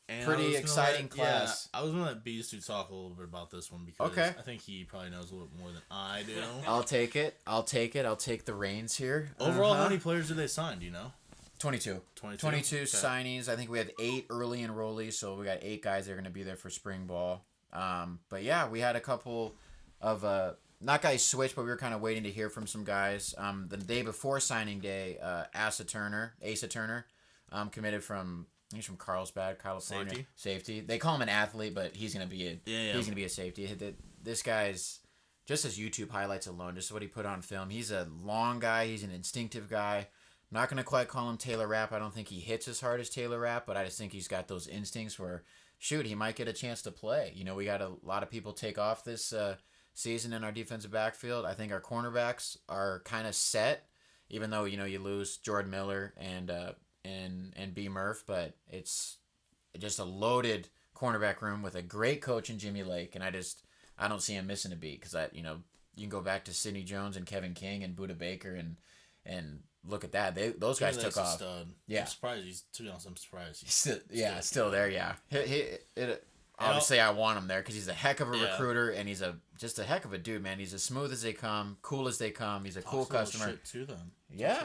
And pretty exciting class. Yeah, I was gonna let Beastu talk a little bit about this one because I think he probably knows a little bit more than I do. I'll take it. I'll take the reins here. Overall, how many players did they sign? Do you know? 22 okay. signings. I think we had 8 early enrollees, so we got 8 guys that are going to be there for spring ball. But yeah, we had a couple of not guys switch, but we were kind of waiting to hear from some guys. The day before signing day, Asa Turner, committed from. He's from Carlsbad, California. Safety. They call him an athlete, but he's gonna be a safety. This guy's just his YouTube highlights alone, just what he put on film. He's a long guy. He's an instinctive guy. I'm not gonna quite call him Taylor Rapp. I don't think he hits as hard as Taylor Rapp, but I just think he's got those instincts where, shoot, he might get a chance to play. You know, we got a lot of people take off this season in our defensive backfield. I think our cornerbacks are kind of set, even though you lose Jordan Miller and B. Murph, but it's just a loaded cornerback room with a great coach in Jimmy Lake, and I don't see him missing a beat because you can go back to Sidney Jones and Kevin King and Budda Baker and look at that. Those guys took off. Yeah, I'm surprised I'm surprised he's still there. Yeah, obviously I want him there because he's a heck of a recruiter and he's just a heck of a dude, man. He's as smooth as they come, cool as they come. He's a cool customer. Shit too, then. Yeah,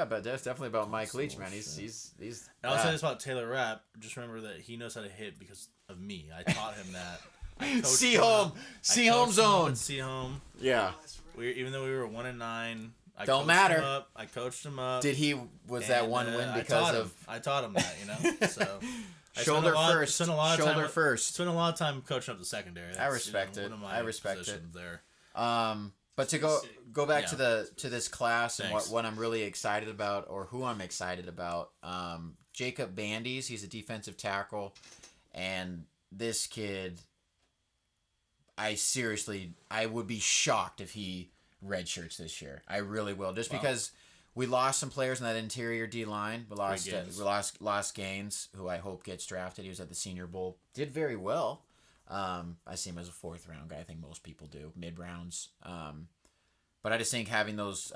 but that's definitely about Mike Leach, man. He's. And I'll say this about Taylor Rapp. Just remember that he knows how to hit because of me. I taught him that. Seahome zone. Seahome. Yeah. Even though we were 1-9. Don't matter. I coached him up. Was that one win because of? I taught him that, So. Shoulder first. Spent a lot of time coaching up the secondary. I respect it. I respect it. There. But to go back to this class and what I'm really excited about, or who I'm excited about, Jacob Bandies. He's a defensive tackle, and this kid, I would be shocked if he redshirts this year. I really will, just because we lost some players in that interior D line. We lost Gaines, who I hope gets drafted. He was at the Senior Bowl, did very well. I see him as a 4th round guy. I think most people do, mid rounds. But I just think having those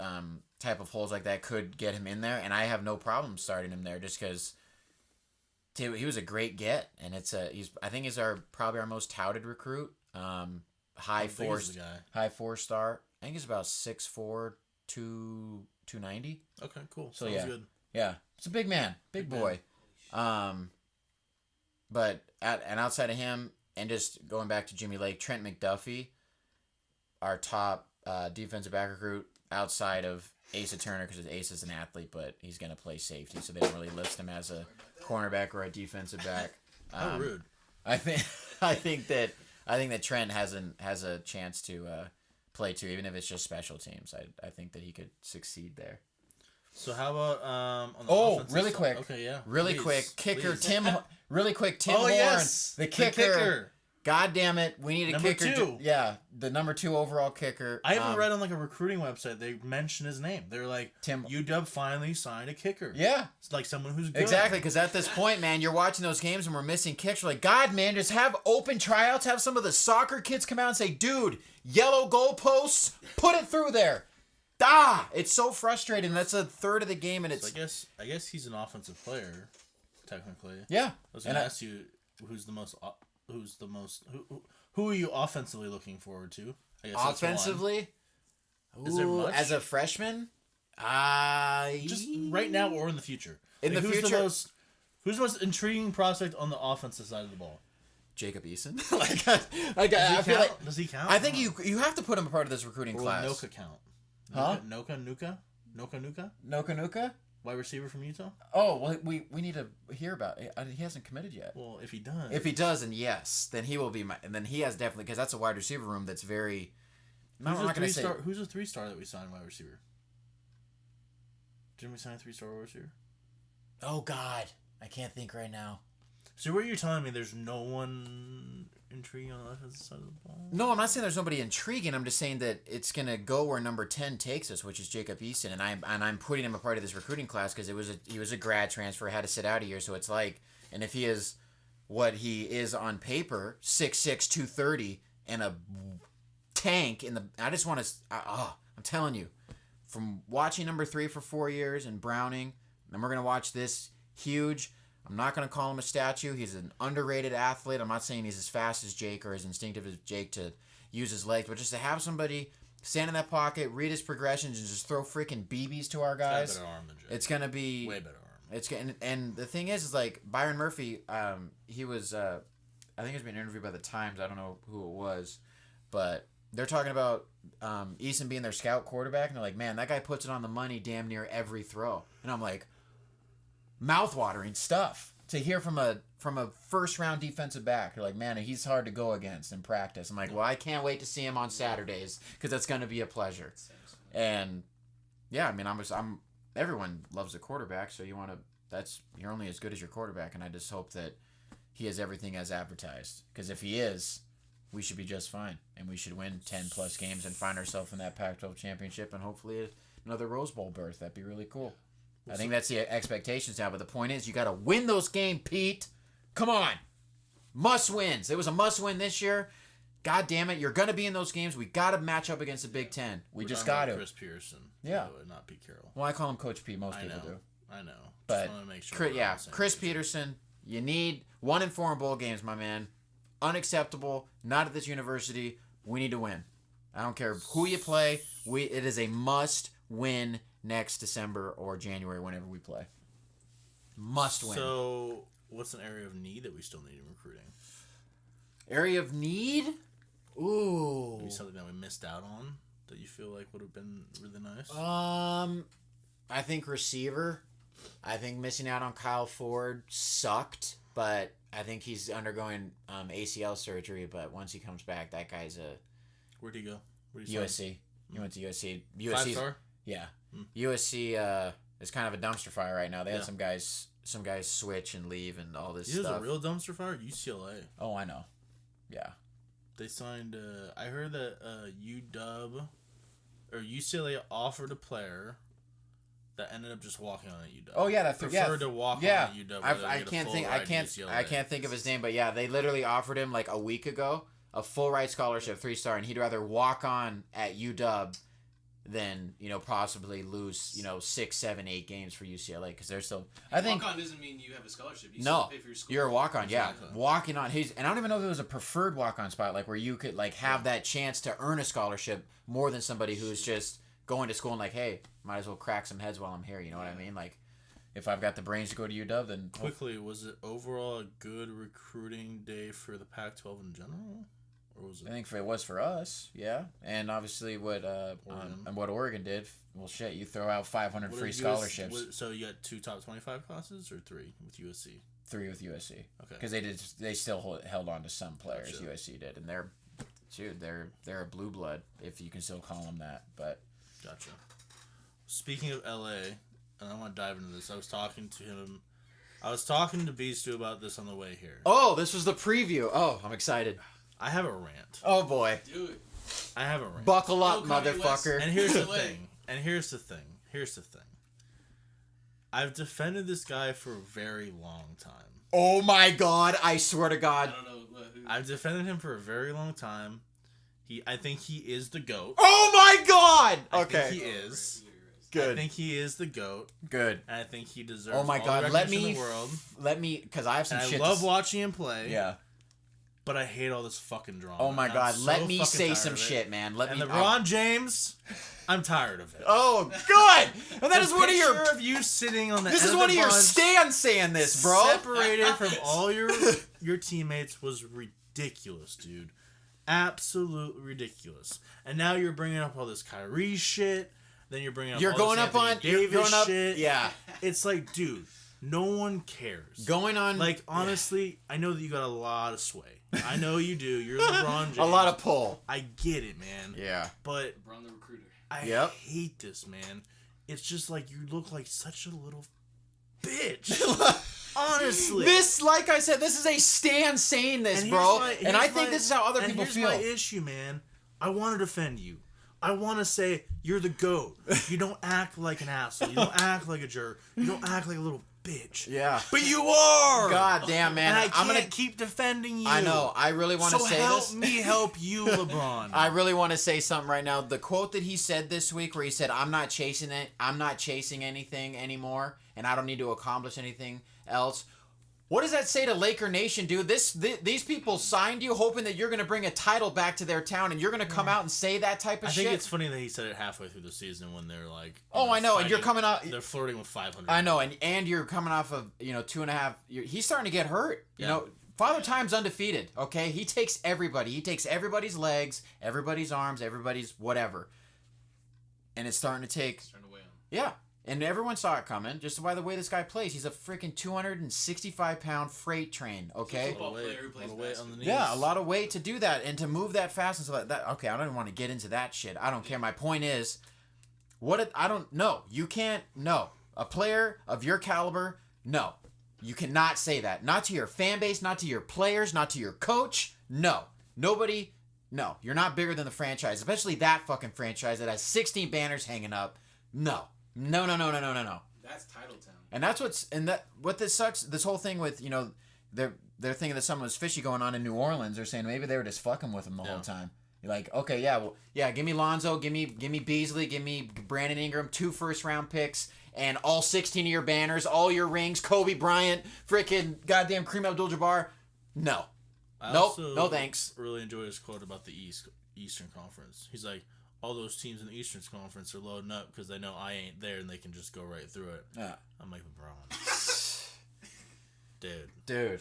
type of holes like that could get him in there, and I have no problem starting him there just because he was a great get, and I think he's probably our most touted recruit. High 4-star. I think he's about 6'4", 290. Okay, cool. So Sounds good. Yeah, it's a big man, big boy. But outside of him, and just going back to Jimmy Lake, Trent McDuffie, our top defensive back recruit outside of Asa Turner, because Asa is an athlete, but he's going to play safety, so they don't really list him as a cornerback or a defensive back. How rude. I think that Trent has a chance to play too, even if it's just special teams. I think that he could succeed there. So how about on the really quick. Okay, yeah. Really quick. Kicker Tim Horn. Yes. The kicker. God damn it. We need a number kicker. 2. The number 2 overall kicker. I even read on a recruiting website they mentioned his name. They're like, UW finally signed a kicker. Yeah. It's like someone who's good. Exactly, because at this point, man, you're watching those games and we're missing kicks. We're like, God, man, just have open tryouts. Have some of the soccer kids come out and say, dude, yellow goalposts, put it through there. It's so frustrating. That's a third of the game, and it's. So I guess he's an offensive player, technically. Yeah. I was going to ask you who are you offensively looking forward to? I guess offensively, is there much? As a freshman, just right now or in the future. Who's the most intriguing prospect on the offensive side of the ball? Jacob Eason. I feel like does he count? I think you have to put him a part of this recruiting class. Noka count. Huh? Noka? Wide receiver from Utah? Oh, well, we need to hear about it. He hasn't committed yet. Well, if he does. If he does, then yes. Then he will be and then he has definitely, because that's a wide receiver room that's very, I'm not going to say. Who's a 3-star that we signed wide receiver? Didn't we sign a 3-star wide receiver? Oh, God. I can't think right now. So what you're telling me, there's no one intriguing on the left side of the ball? No, I'm not saying there's nobody intriguing. I'm just saying that it's going to go where number 10 takes us, which is Jacob Eason. And I'm putting him a part of this recruiting class because he was a grad transfer, had to sit out a year. So it's like, and if he is what he is on paper, 6'6", 230, and a tank in the, I just want to, I'm telling you, from watching number 3 for 4 years and Browning, then we're going to watch this huge. I'm not going to call him a statue. He's an underrated athlete. I'm not saying he's as fast as Jake or as instinctive as Jake to use his legs, but just to have somebody stand in that pocket, read his progressions, and just throw freaking BBs to our guys. Better arm than Jake. It's going to be way better arm. It's and the thing is like Byron Murphy. He was I think he was being interviewed by the Times. I don't know who it was, but they're talking about Eason being their scout quarterback, and they're like, man, that guy puts it on the money damn near every throw. And I'm like, mouth-watering stuff to hear from a first-round defensive back. You're like, man, he's hard to go against in practice. I'm like, well, I can't wait to see him on Saturdays because that's going to be a pleasure. And yeah, I mean, I'm everyone loves a quarterback, so you're only as good as your quarterback, and I just hope that he has everything as advertised. Because if he is, we should be just fine, and we should win 10+ games and find ourselves in that Pac-12 championship and hopefully another Rose Bowl berth. That'd be really cool. I think that's the expectations now, but the point is you got to win those games, Pete. Come on. Must wins. It was a must win this year. God damn it. You're going to be in those games. We got to match up against the Big Ten. We're just got to. Chris Pearson. Yeah. Not Pete Carroll. Well, I call him Coach Pete. Most people do. I know. But, just make sure Chris Peterson, you need 1-4 in bowl games, my man. Unacceptable. Not at this university. We need to win. I don't care who you play. It is a must win next December or January, whenever we play. Must win. So, what's an area of need that we still need in recruiting? Area of need? Ooh. Maybe something that we missed out on that you feel like would have been really nice? I think receiver. I think missing out on Kyle Ford sucked, but I think he's undergoing ACL surgery, but once he comes back, that guy's a... Where'd he go? USC. He went to USC. 5-star? Yeah. USC is kind of a dumpster fire right now. They had some guys switch and leave and all this stuff. He was a real dumpster fire? UCLA. Oh, I know. Yeah. They signed, I heard that UCLA offered a player that ended up just walking on at UW. Oh yeah, preferred to walk on at UW. I can't think of his name, but yeah, they literally offered him like a week ago a full ride scholarship, 3-star, and he'd rather walk on at UW than possibly lose 6, 7, 8 games for UCLA because they're still. I think walk on doesn't mean you have a scholarship. You no, still pay for your school. You're a walk on. Exactly. Yeah, walking on. And I don't even know if it was a preferred walk on spot, like where you could like have that chance to earn a scholarship more than somebody who's just going to school and like, hey, might as well crack some heads while I'm here. You know what I mean? Like, if I've got the brains to go to UW, then quickly, was it overall a good recruiting day for the Pac-12 in general? Or was it? I think it was for us, yeah, and obviously what Oregon did. Well, shit, you throw out 500 free scholarships. So you got 2 top 25 classes or 3 with USC? 3 with USC. Okay. Because they still held on to some players. Gotcha. USC did, and they're a blue blood if you can still call them that. But gotcha. Speaking of LA, and I want to dive into this. I was talking to Beastu about this on the way here. Oh, this was the preview. Oh, I'm excited. I have a rant. Oh boy. Do it. I have a rant. Buckle up, Kanye motherfucker. West. And here's the thing. I've defended this guy for a very long time. Oh my god, I swear to God. I don't know who. I've defended him for a very long time. I think he is the GOAT. Oh my god! I think Okay. he is. Good. I think he is the GOAT. Good. And I think he deserves Oh my all god, the let recognition me in the world. because I have some And shit I love to watching him play. Yeah. But I hate all this fucking drama. Oh my And god, I'm let so me fucking say tired some of it. shit, man. And LeBron James, I'm tired of it. Oh, good. And that is one of your. picture of you sitting on the This end is of one the of your bunch, stands saying this, bro. separated from all your teammates was ridiculous, dude. Absolutely ridiculous. And now you're bringing up all this Kyrie shit. Then you're bringing up You're all going this up on. Anthony You're Davis going up. shit. Yeah. It's like, dude, No one cares. Going on, Like, honestly, I know that you got a lot of sway. I know you do. You're LeBron James. a lot of pull. I get it, man. Yeah. But LeBron the recruiter. I Yep. hate this, man. It's just like you look like such a little bitch. Honestly. This, like I said, this is a Stan saying this, And bro. here's And I think this is how other and people here's feel. my issue, man. I want to defend you. I want to say you're the GOAT. You don't act like an asshole. You don't act like a jerk. You don't act like a little bitch. Yeah. But you are. God damn, man. And I I'm can't gonna keep defending you. I know. I really want to So say help this. me help you, LeBron. I really want to say something right now. The quote that he said this week, where he said, "I'm not chasing it. I'm not chasing anything anymore, and I don't need to accomplish anything else." What does that say to Laker Nation, dude? These people signed you hoping that you're going to bring a title back to their town, and you're going to come out and say that type of I shit? think it's funny that he said it halfway through the season when they're like, Oh, I know, and you're fighting- coming out. They're flirting with 500. I know, and you're coming off of 2.5. He's starting to get hurt. You Yeah. know, Father Time's undefeated. Okay, he takes everybody. He takes everybody's legs, everybody's arms, everybody's whatever, and it's starting to take. Turn away on. Yeah, and everyone saw it coming. Just by the way this guy plays, he's a freaking 265-pound freight train. Okay. Football Weight- player who plays weight on the basketball. knees. Yeah, a lot of weight to do that and to move that fast and stuff like that. Okay, I don't even want to get into that shit. I don't care. My point is, I don't know. You can't. No, a player of your caliber. No, you cannot say that. Not to your fan base. Not to your players. Not to your coach. No, nobody. No, you're not bigger than the franchise, especially that fucking franchise that has 16 banners hanging up. No. No. That's Title Town. And that's what this sucks. This whole thing with they're thinking that something was fishy going on in New Orleans. They're saying maybe they were just fucking with him the whole time. You're like, okay, yeah, give me Lonzo, give me Beasley, give me Brandon Ingram, 2 first-round picks, and all 16 of your banners, all your rings, Kobe Bryant, freaking goddamn Kareem Abdul-Jabbar. No, I nope, also no thanks. Really enjoyed his quote about the Eastern Conference. He's like, all those teams in the Eastern Conference are loading up because they know I ain't there and they can just go right through it. Yeah. I'm like, LeBron. Dude. Dude.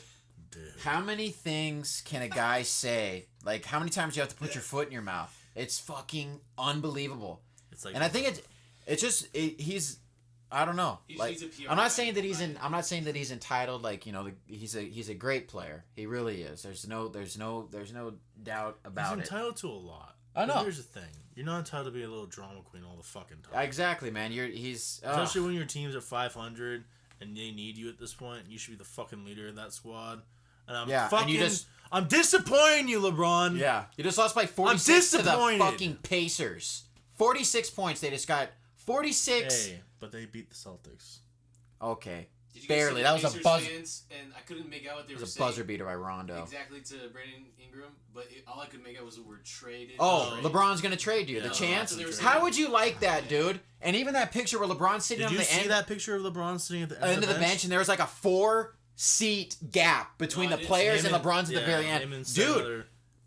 How many things can a guy say? Like, how many times do you have to put your foot in your mouth? It's fucking unbelievable. It's like, And I think he's I don't know. He's Like, a PR I'm not saying guy. that I'm not saying that he's entitled. Like, he's a great player. He really is. There's no doubt he's about it. entitled to a lot. I know. But here's the thing: you're not entitled to be a little drama queen all the fucking time. Exactly, man. He's Especially when your team's at 500 and they need you at this point. You should be the fucking leader of that squad. And I'm and you just I'm disappointing you, LeBron. yeah. You just lost by 46 to the disappointed. fucking Pacers. 46 points. They just got 46. Hey, but they beat the Celtics. Okay. Did you Barely. See That the was a Pacers buzz. fans, and I couldn't make out what they It were was a saying. buzzer beater by Rondo. Exactly to Brandon Ingram, but all I could make out was the word traded. Oh, Traded. LeBron's gonna trade you. Yeah, The chance. that's what they were How saying. would you like that, dude? And even that picture where LeBron's sitting Did on you the see end, that picture of LeBron sitting at the end of the bench, and there was like a 4-seat gap between No, the I didn't players see and LeBron's at the very him end. and Dude, Senator-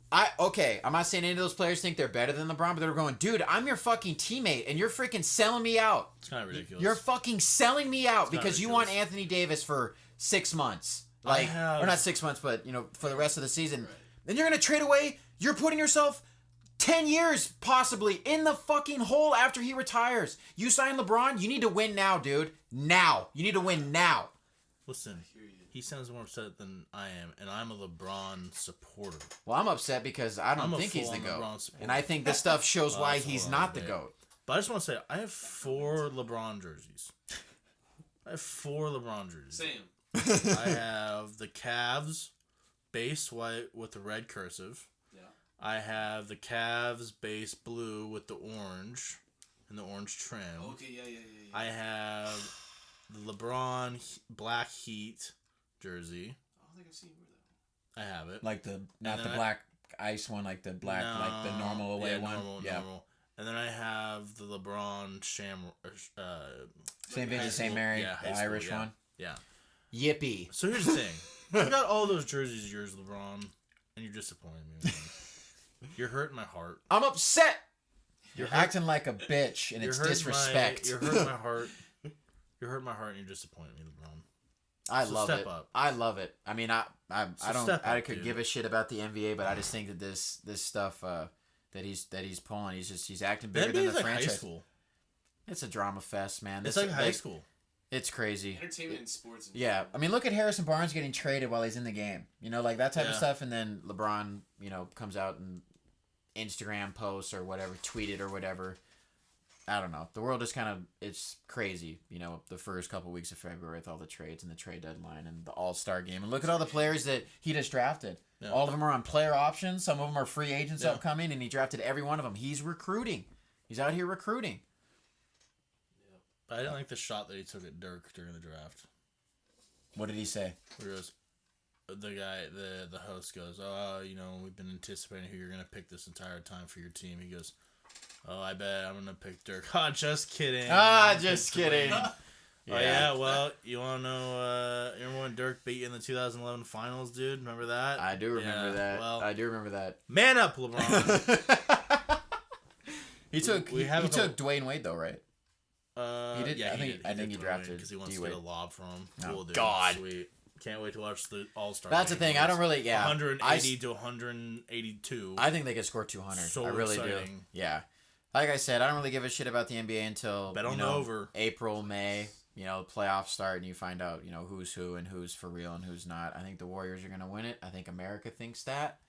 I'm not saying any of those players think they're better than LeBron, but they're going, dude, I'm your fucking teammate, and you're freaking selling me out. It's kind of ridiculous. You're fucking selling me out kinda because you want ridiculous. Anthony Davis for 6 months. I Like, have- or not 6 months, but, for the rest of the season. Right. Then you're going to trade away. You're putting yourself 10 years, possibly, in the fucking hole after he retires. You sign LeBron, you need to win now, dude. Now. You need to win now. Listen, Hear you. he sounds more upset than I am, and I'm a LeBron supporter. Well, I'm upset because I don't I'm a think he's the full-on GOAT. LeBron supporter. And I think this stuff shows Well, why that's a he's whole not other the day. GOAT. But I just want to say, I have 4 LeBron jerseys. I have 4 LeBron jerseys. Same. I have the Cavs base white with the red cursive. Yeah. I have the Cavs base blue with the orange and the orange trim. Okay. Yeah. I have the LeBron Black Heat jersey. I don't think I've seen you wear that. I have it. Like not And the then black ice one, like the black, like the normal away one. Normal. And then I have the LeBron St. high Vincent St. school- Mary, yeah, high the school, Irish yeah. one. Yeah. Yippee. So here's the thing. I got all those jerseys of yours, LeBron, and you're disappointing me. Man. You're hurting my heart. I'm upset. You're hurt- acting like a bitch, and You're it's hurting disrespect. You're hurting my heart. You're hurting my heart, and you're disappointing me, LeBron. I So love step it. up. I love it. I mean, I don't. step I up, could dude. give a shit about the NBA, but I just think that this stuff that he's pulling, he's acting The bigger NBA than is the like high franchise. school. It's a drama fest, man. It's This- like high school. It's crazy. Entertainment and sports. In Yeah, general. I mean, look at Harrison Barnes getting traded while he's in the game. You know, like that type of Yeah. stuff, and then LeBron, comes out and Instagram posts or whatever, tweeted or whatever. I don't know. The world is it's crazy. The first couple weeks of February with all the trades and the trade deadline and the All-Star game, and look at all the players that he just drafted. Yeah. All of them are on player options. Some of them are free agents Yeah. upcoming, and he drafted every one of them. He's recruiting. He's out here recruiting. But I didn't like the shot that he took at Dirk during the draft. What did he say? Where it was, the guy, the host goes, "Oh, we've been anticipating who you're gonna pick this entire time for your team." He goes, "Oh, I bet I'm gonna pick Dirk." Ah, just kidding. Just kidding. Oh yeah, well, you wanna know? You remember when Dirk beat you in the 2011 finals, dude? Remember that? I do remember Yeah, that. Well, I do remember that. man up, LeBron. He took we he have a took Dwayne Wade though, right? He did- Yeah, I think- did. I think he did drafted because he wants D-Wade. to get a lob from him. Oh, Cool, dude. God. Sweet. Can't wait to watch the All-Star. That's the game, thing. I boys. don't really. Yeah, 180 to 182. I think they could score 200. So I really do. exciting. Yeah. Like I said, I don't really give a shit about the NBA until Bet on the over. April, May. Playoffs start and you find out who's who and who's for real and who's not. I think the Warriors are gonna win it. I think America thinks that.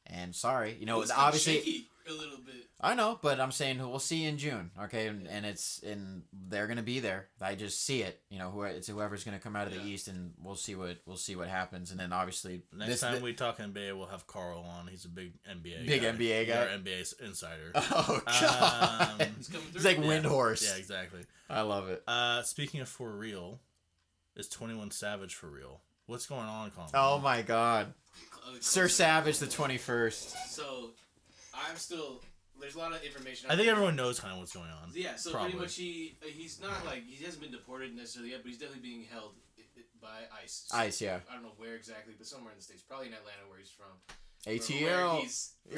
And sorry, It was kinda obviously shaky a little bit. I know, but I'm saying we'll see in June, okay? And they're gonna be there. I just see it. It's whoever's gonna come out of the Yeah. East, and we'll see what happens. And then obviously Next time we talk NBA, we'll have Carl on. He's a big NBA Big guy. NBA guy? Our NBA insider. Oh God, Um, He's coming through. it's like Yeah. Windhorse. Yeah, exactly. I love it. Speaking of for real, is 21 Savage for real? What's going on, Colin? Oh my God, Sir Savage the 21st. So, I'm still. There's a lot of information. I think everyone knows kind of what's going on. Yeah, so Probably. pretty much he's not he hasn't been deported necessarily yet, but he's definitely being held by ICE. Ice, yeah. I don't know where exactly, but somewhere in the States, probably in Atlanta where he's from. ATL.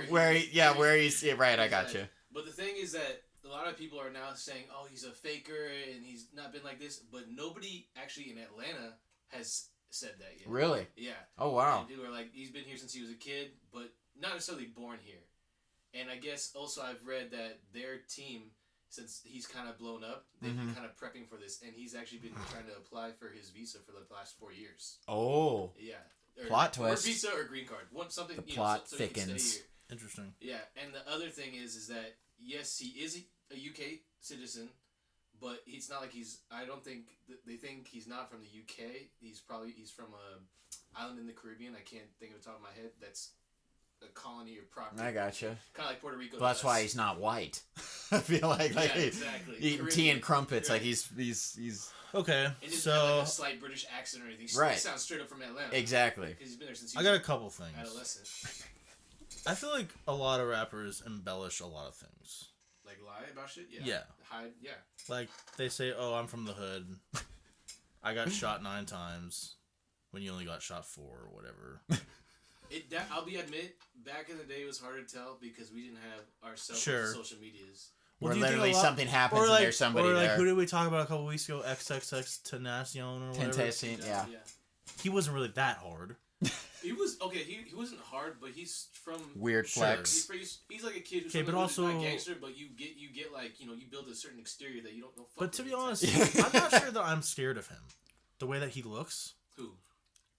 Where he's yeah, right. I got you. But the thing is that a lot of people are now saying, "Oh, he's a faker and he's not been like this," but nobody actually in Atlanta has said that yet. Really? Yeah. Oh wow. And people are like, he's been here since he was a kid, but not necessarily born here. And I guess also I've read that their team, since he's kind of blown up, they've been kind of prepping for this, and he's actually been trying to apply for his visa for the last 4 years. Oh. Yeah. Plot twist. Or visa or green card. Something. The plot so he can stay thickens. here. Interesting. Yeah, and the other thing is that yes, he is a UK citizen, but it's not like he's. I don't think they think he's not from the UK. He's from a island in the Caribbean. I can't think of the top of my head. That's a colony or property. I got you. Kind of like Puerto Rico. Well, that's does. why he's not white. I feel like Yeah, exactly. eating tea Caribbean. and crumpets. Like Right. he's Okay, And just so have like a slight British accent or anything. Right. He sounds straight up from Atlanta. exactly. Because he's been there since he I was got a couple things. adolescent. I feel like a lot of rappers embellish a lot of things. Like lie about shit. Yeah. Yeah. Hide. Yeah. Like they say, "Oh, I'm from the hood. I got shot 9 times when you only got shot 4 or whatever." I'll admit, back in the day, it was hard to tell because we didn't have our Sure. social medias. Where do you think literally a lot- something happens or and like, there's somebody or like there. who did we talk about a couple weeks ago? XXX Tenacion or whatever. Tentacion, yeah. He wasn't really that hard. He was okay. He wasn't hard, but he's from Weird Sure. flex. He's like a kid who's Okay, from but the hood, also- not gangster, but you get like you build a certain exterior that you don't know. But to be honest, Yeah. I'm not sure that I'm scared of him. The way that he looks, who?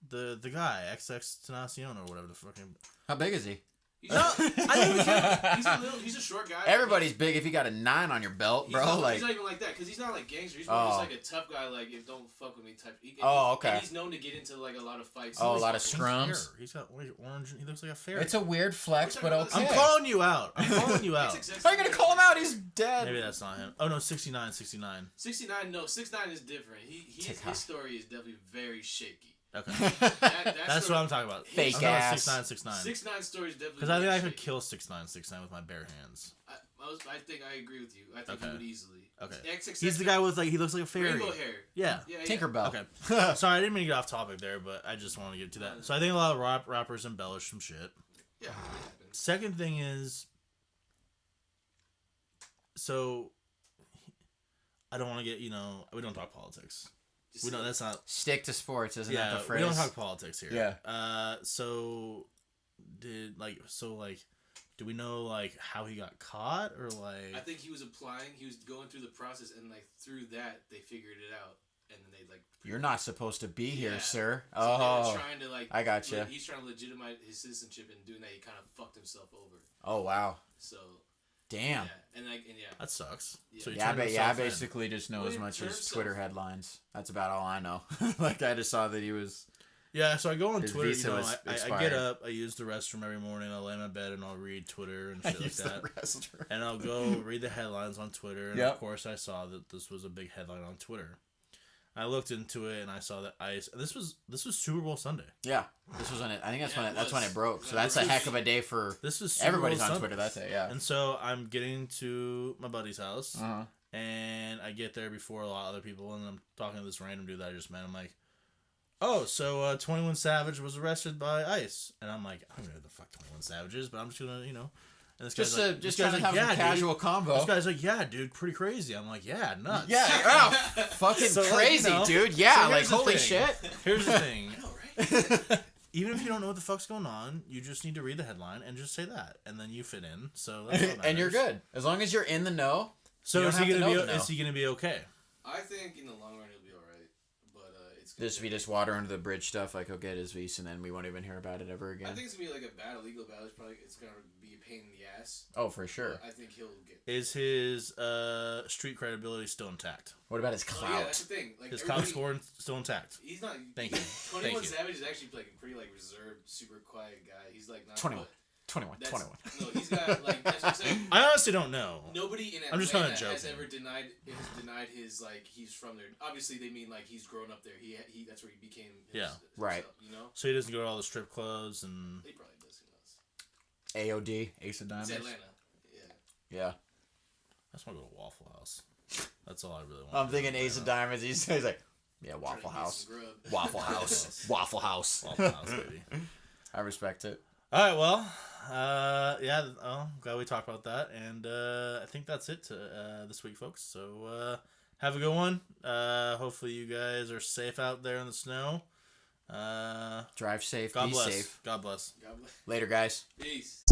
the guy XX Tenacion or whatever the fucking. How big is he? He's, No, I he's a short guy. Everybody's big if you got a 9 on your belt, He's bro. not, he's not even like that because he's not like gangster. He's more Oh. just like a tough guy. Like if don't fuck with me type. Oh, okay. And he's known to get into like a lot of fights. Oh, a He's lot of fucking- scrums. Hair. He's got orange. He looks like a fairy. It's a weird flex, but We're okay. talking I'm calling you out. I'm calling you out. It's exactly- How are you gonna call him out? He's dead. Maybe that's not him. Oh no, 69. 69. No, 6'9" is different. TikTok. His story is definitely very shaky. Okay, That's that's what I'm talking about. Fake I'm talking about ass. 6'9". 6'9" story is definitely. Because I think very I could shaky. kill 6'9" with my bare hands. I think I agree with you. I think Okay. he would easily. Okay. XXX He's the guy with like he looks like a fairy. rainbow hair. Yeah. Yeah. Tinkerbell. Okay. Sorry, I didn't mean to get off topic there, but I just want to get to that. So I think a lot of rappers embellish some shit. Yeah. That happens. Second thing is, so I don't want to get we don't talk politics. Just We don't. say- That's not. Stick to sports, isn't that Yeah, the we phrase? don't talk politics here. Yeah. So do we know like how he got caught or like? I think he was applying. He was going through the process, and like through that, they figured it out. and then they like. You're not supposed to be here, Yeah. sir. So Oh, they were trying to like. I gotcha. He's trying to legitimize his citizenship, and doing that, he kind of fucked himself over. oh wow, So. damn. Yeah, and yeah. That sucks. Yeah. So you Yeah, turned I yourself in. basically just know Well, as he much turned as himself- Twitter headlines. That's about all I know. Like I just saw that he was. Yeah, so I go on His Twitter. visa You know, was I get expired. up, I use the restroom every morning. I lay in my bed and I'll read Twitter and shit like that. restroom. And I'll go read the headlines on Twitter. And Yep. of course, I saw that this was a big headline on Twitter. I looked into it and I saw that ICE. This was Super Bowl Sunday. Yeah, this was when it. I think that's Yeah, when it that's when was. it broke. So Yeah, that's it a was- heck of a day for This was Super everybody's Bowl on Sunday. Twitter that day. Yeah. And so I'm getting to my buddy's house. Uh-huh. And I get there before a lot of other people, and I'm talking to this random dude that I just met. I'm like, "Oh, so 21 Savage was arrested by ICE," and I'm like, "I don't know who the fuck 21 Savage is, but I'm just gonna, you know." And this Just guy's like, just this trying guy's to have like, some "Yeah, casual dude." convo. This guy's like, "Yeah, dude, pretty crazy." I'm like, "Yeah, nuts." Yeah, oh, fucking So, like, crazy, you know, dude. Yeah, so like here's the holy thing. shit. Here's the thing. I know, right? Even if you don't know what the fuck's going on, you just need to read the headline and just say that, and then you fit in. So that's what And you're matters. good as long as you're in the know. So You is don't he have to gonna know be? to know. Is he gonna be okay? I think in the long run he'll be alright, but it's. This will be just water under the bridge stuff. Like he'll get his visa, and then we won't even hear about it ever again. I think it's gonna be like a bad illegal battle. It's gonna be a pain in the ass. Oh, for sure. But I think he'll get. Is his street credibility still intact? What about his Oh, clout? yeah, that's the thing. Like His cop everybody- score still intact. He's not. Thank you. 21 Thank you. Savage is actually like a pretty like reserved, super quiet guy. He's like not. 21. but 21. that's- 21. No, he's got like that's what I'm saying. I honestly don't know. Nobody in I'm just Atlanta kinda has joking. ever denied his like he's from there. Obviously, they mean like he's grown up there. He that's where he became. Yeah. Right. You know, So he doesn't go to all the strip clubs and. he probably does. Who knows? AOD, Ace of Diamonds. It's Atlanta. Yeah. Yeah. I just want to go to Waffle House. That's all I really want. I'm thinking Ace of Diamonds. He's like, yeah, Waffle Trying to get House. some grub. Waffle House. Waffle House. Waffle House, baby. I respect it. All right, well, yeah, I'm glad we talked about that, and I think that's it to this week, folks. So have a good one. Hopefully you guys are safe out there in the snow. Drive safe. God Be bless. safe. God bless. God bless. Later, guys. Peace.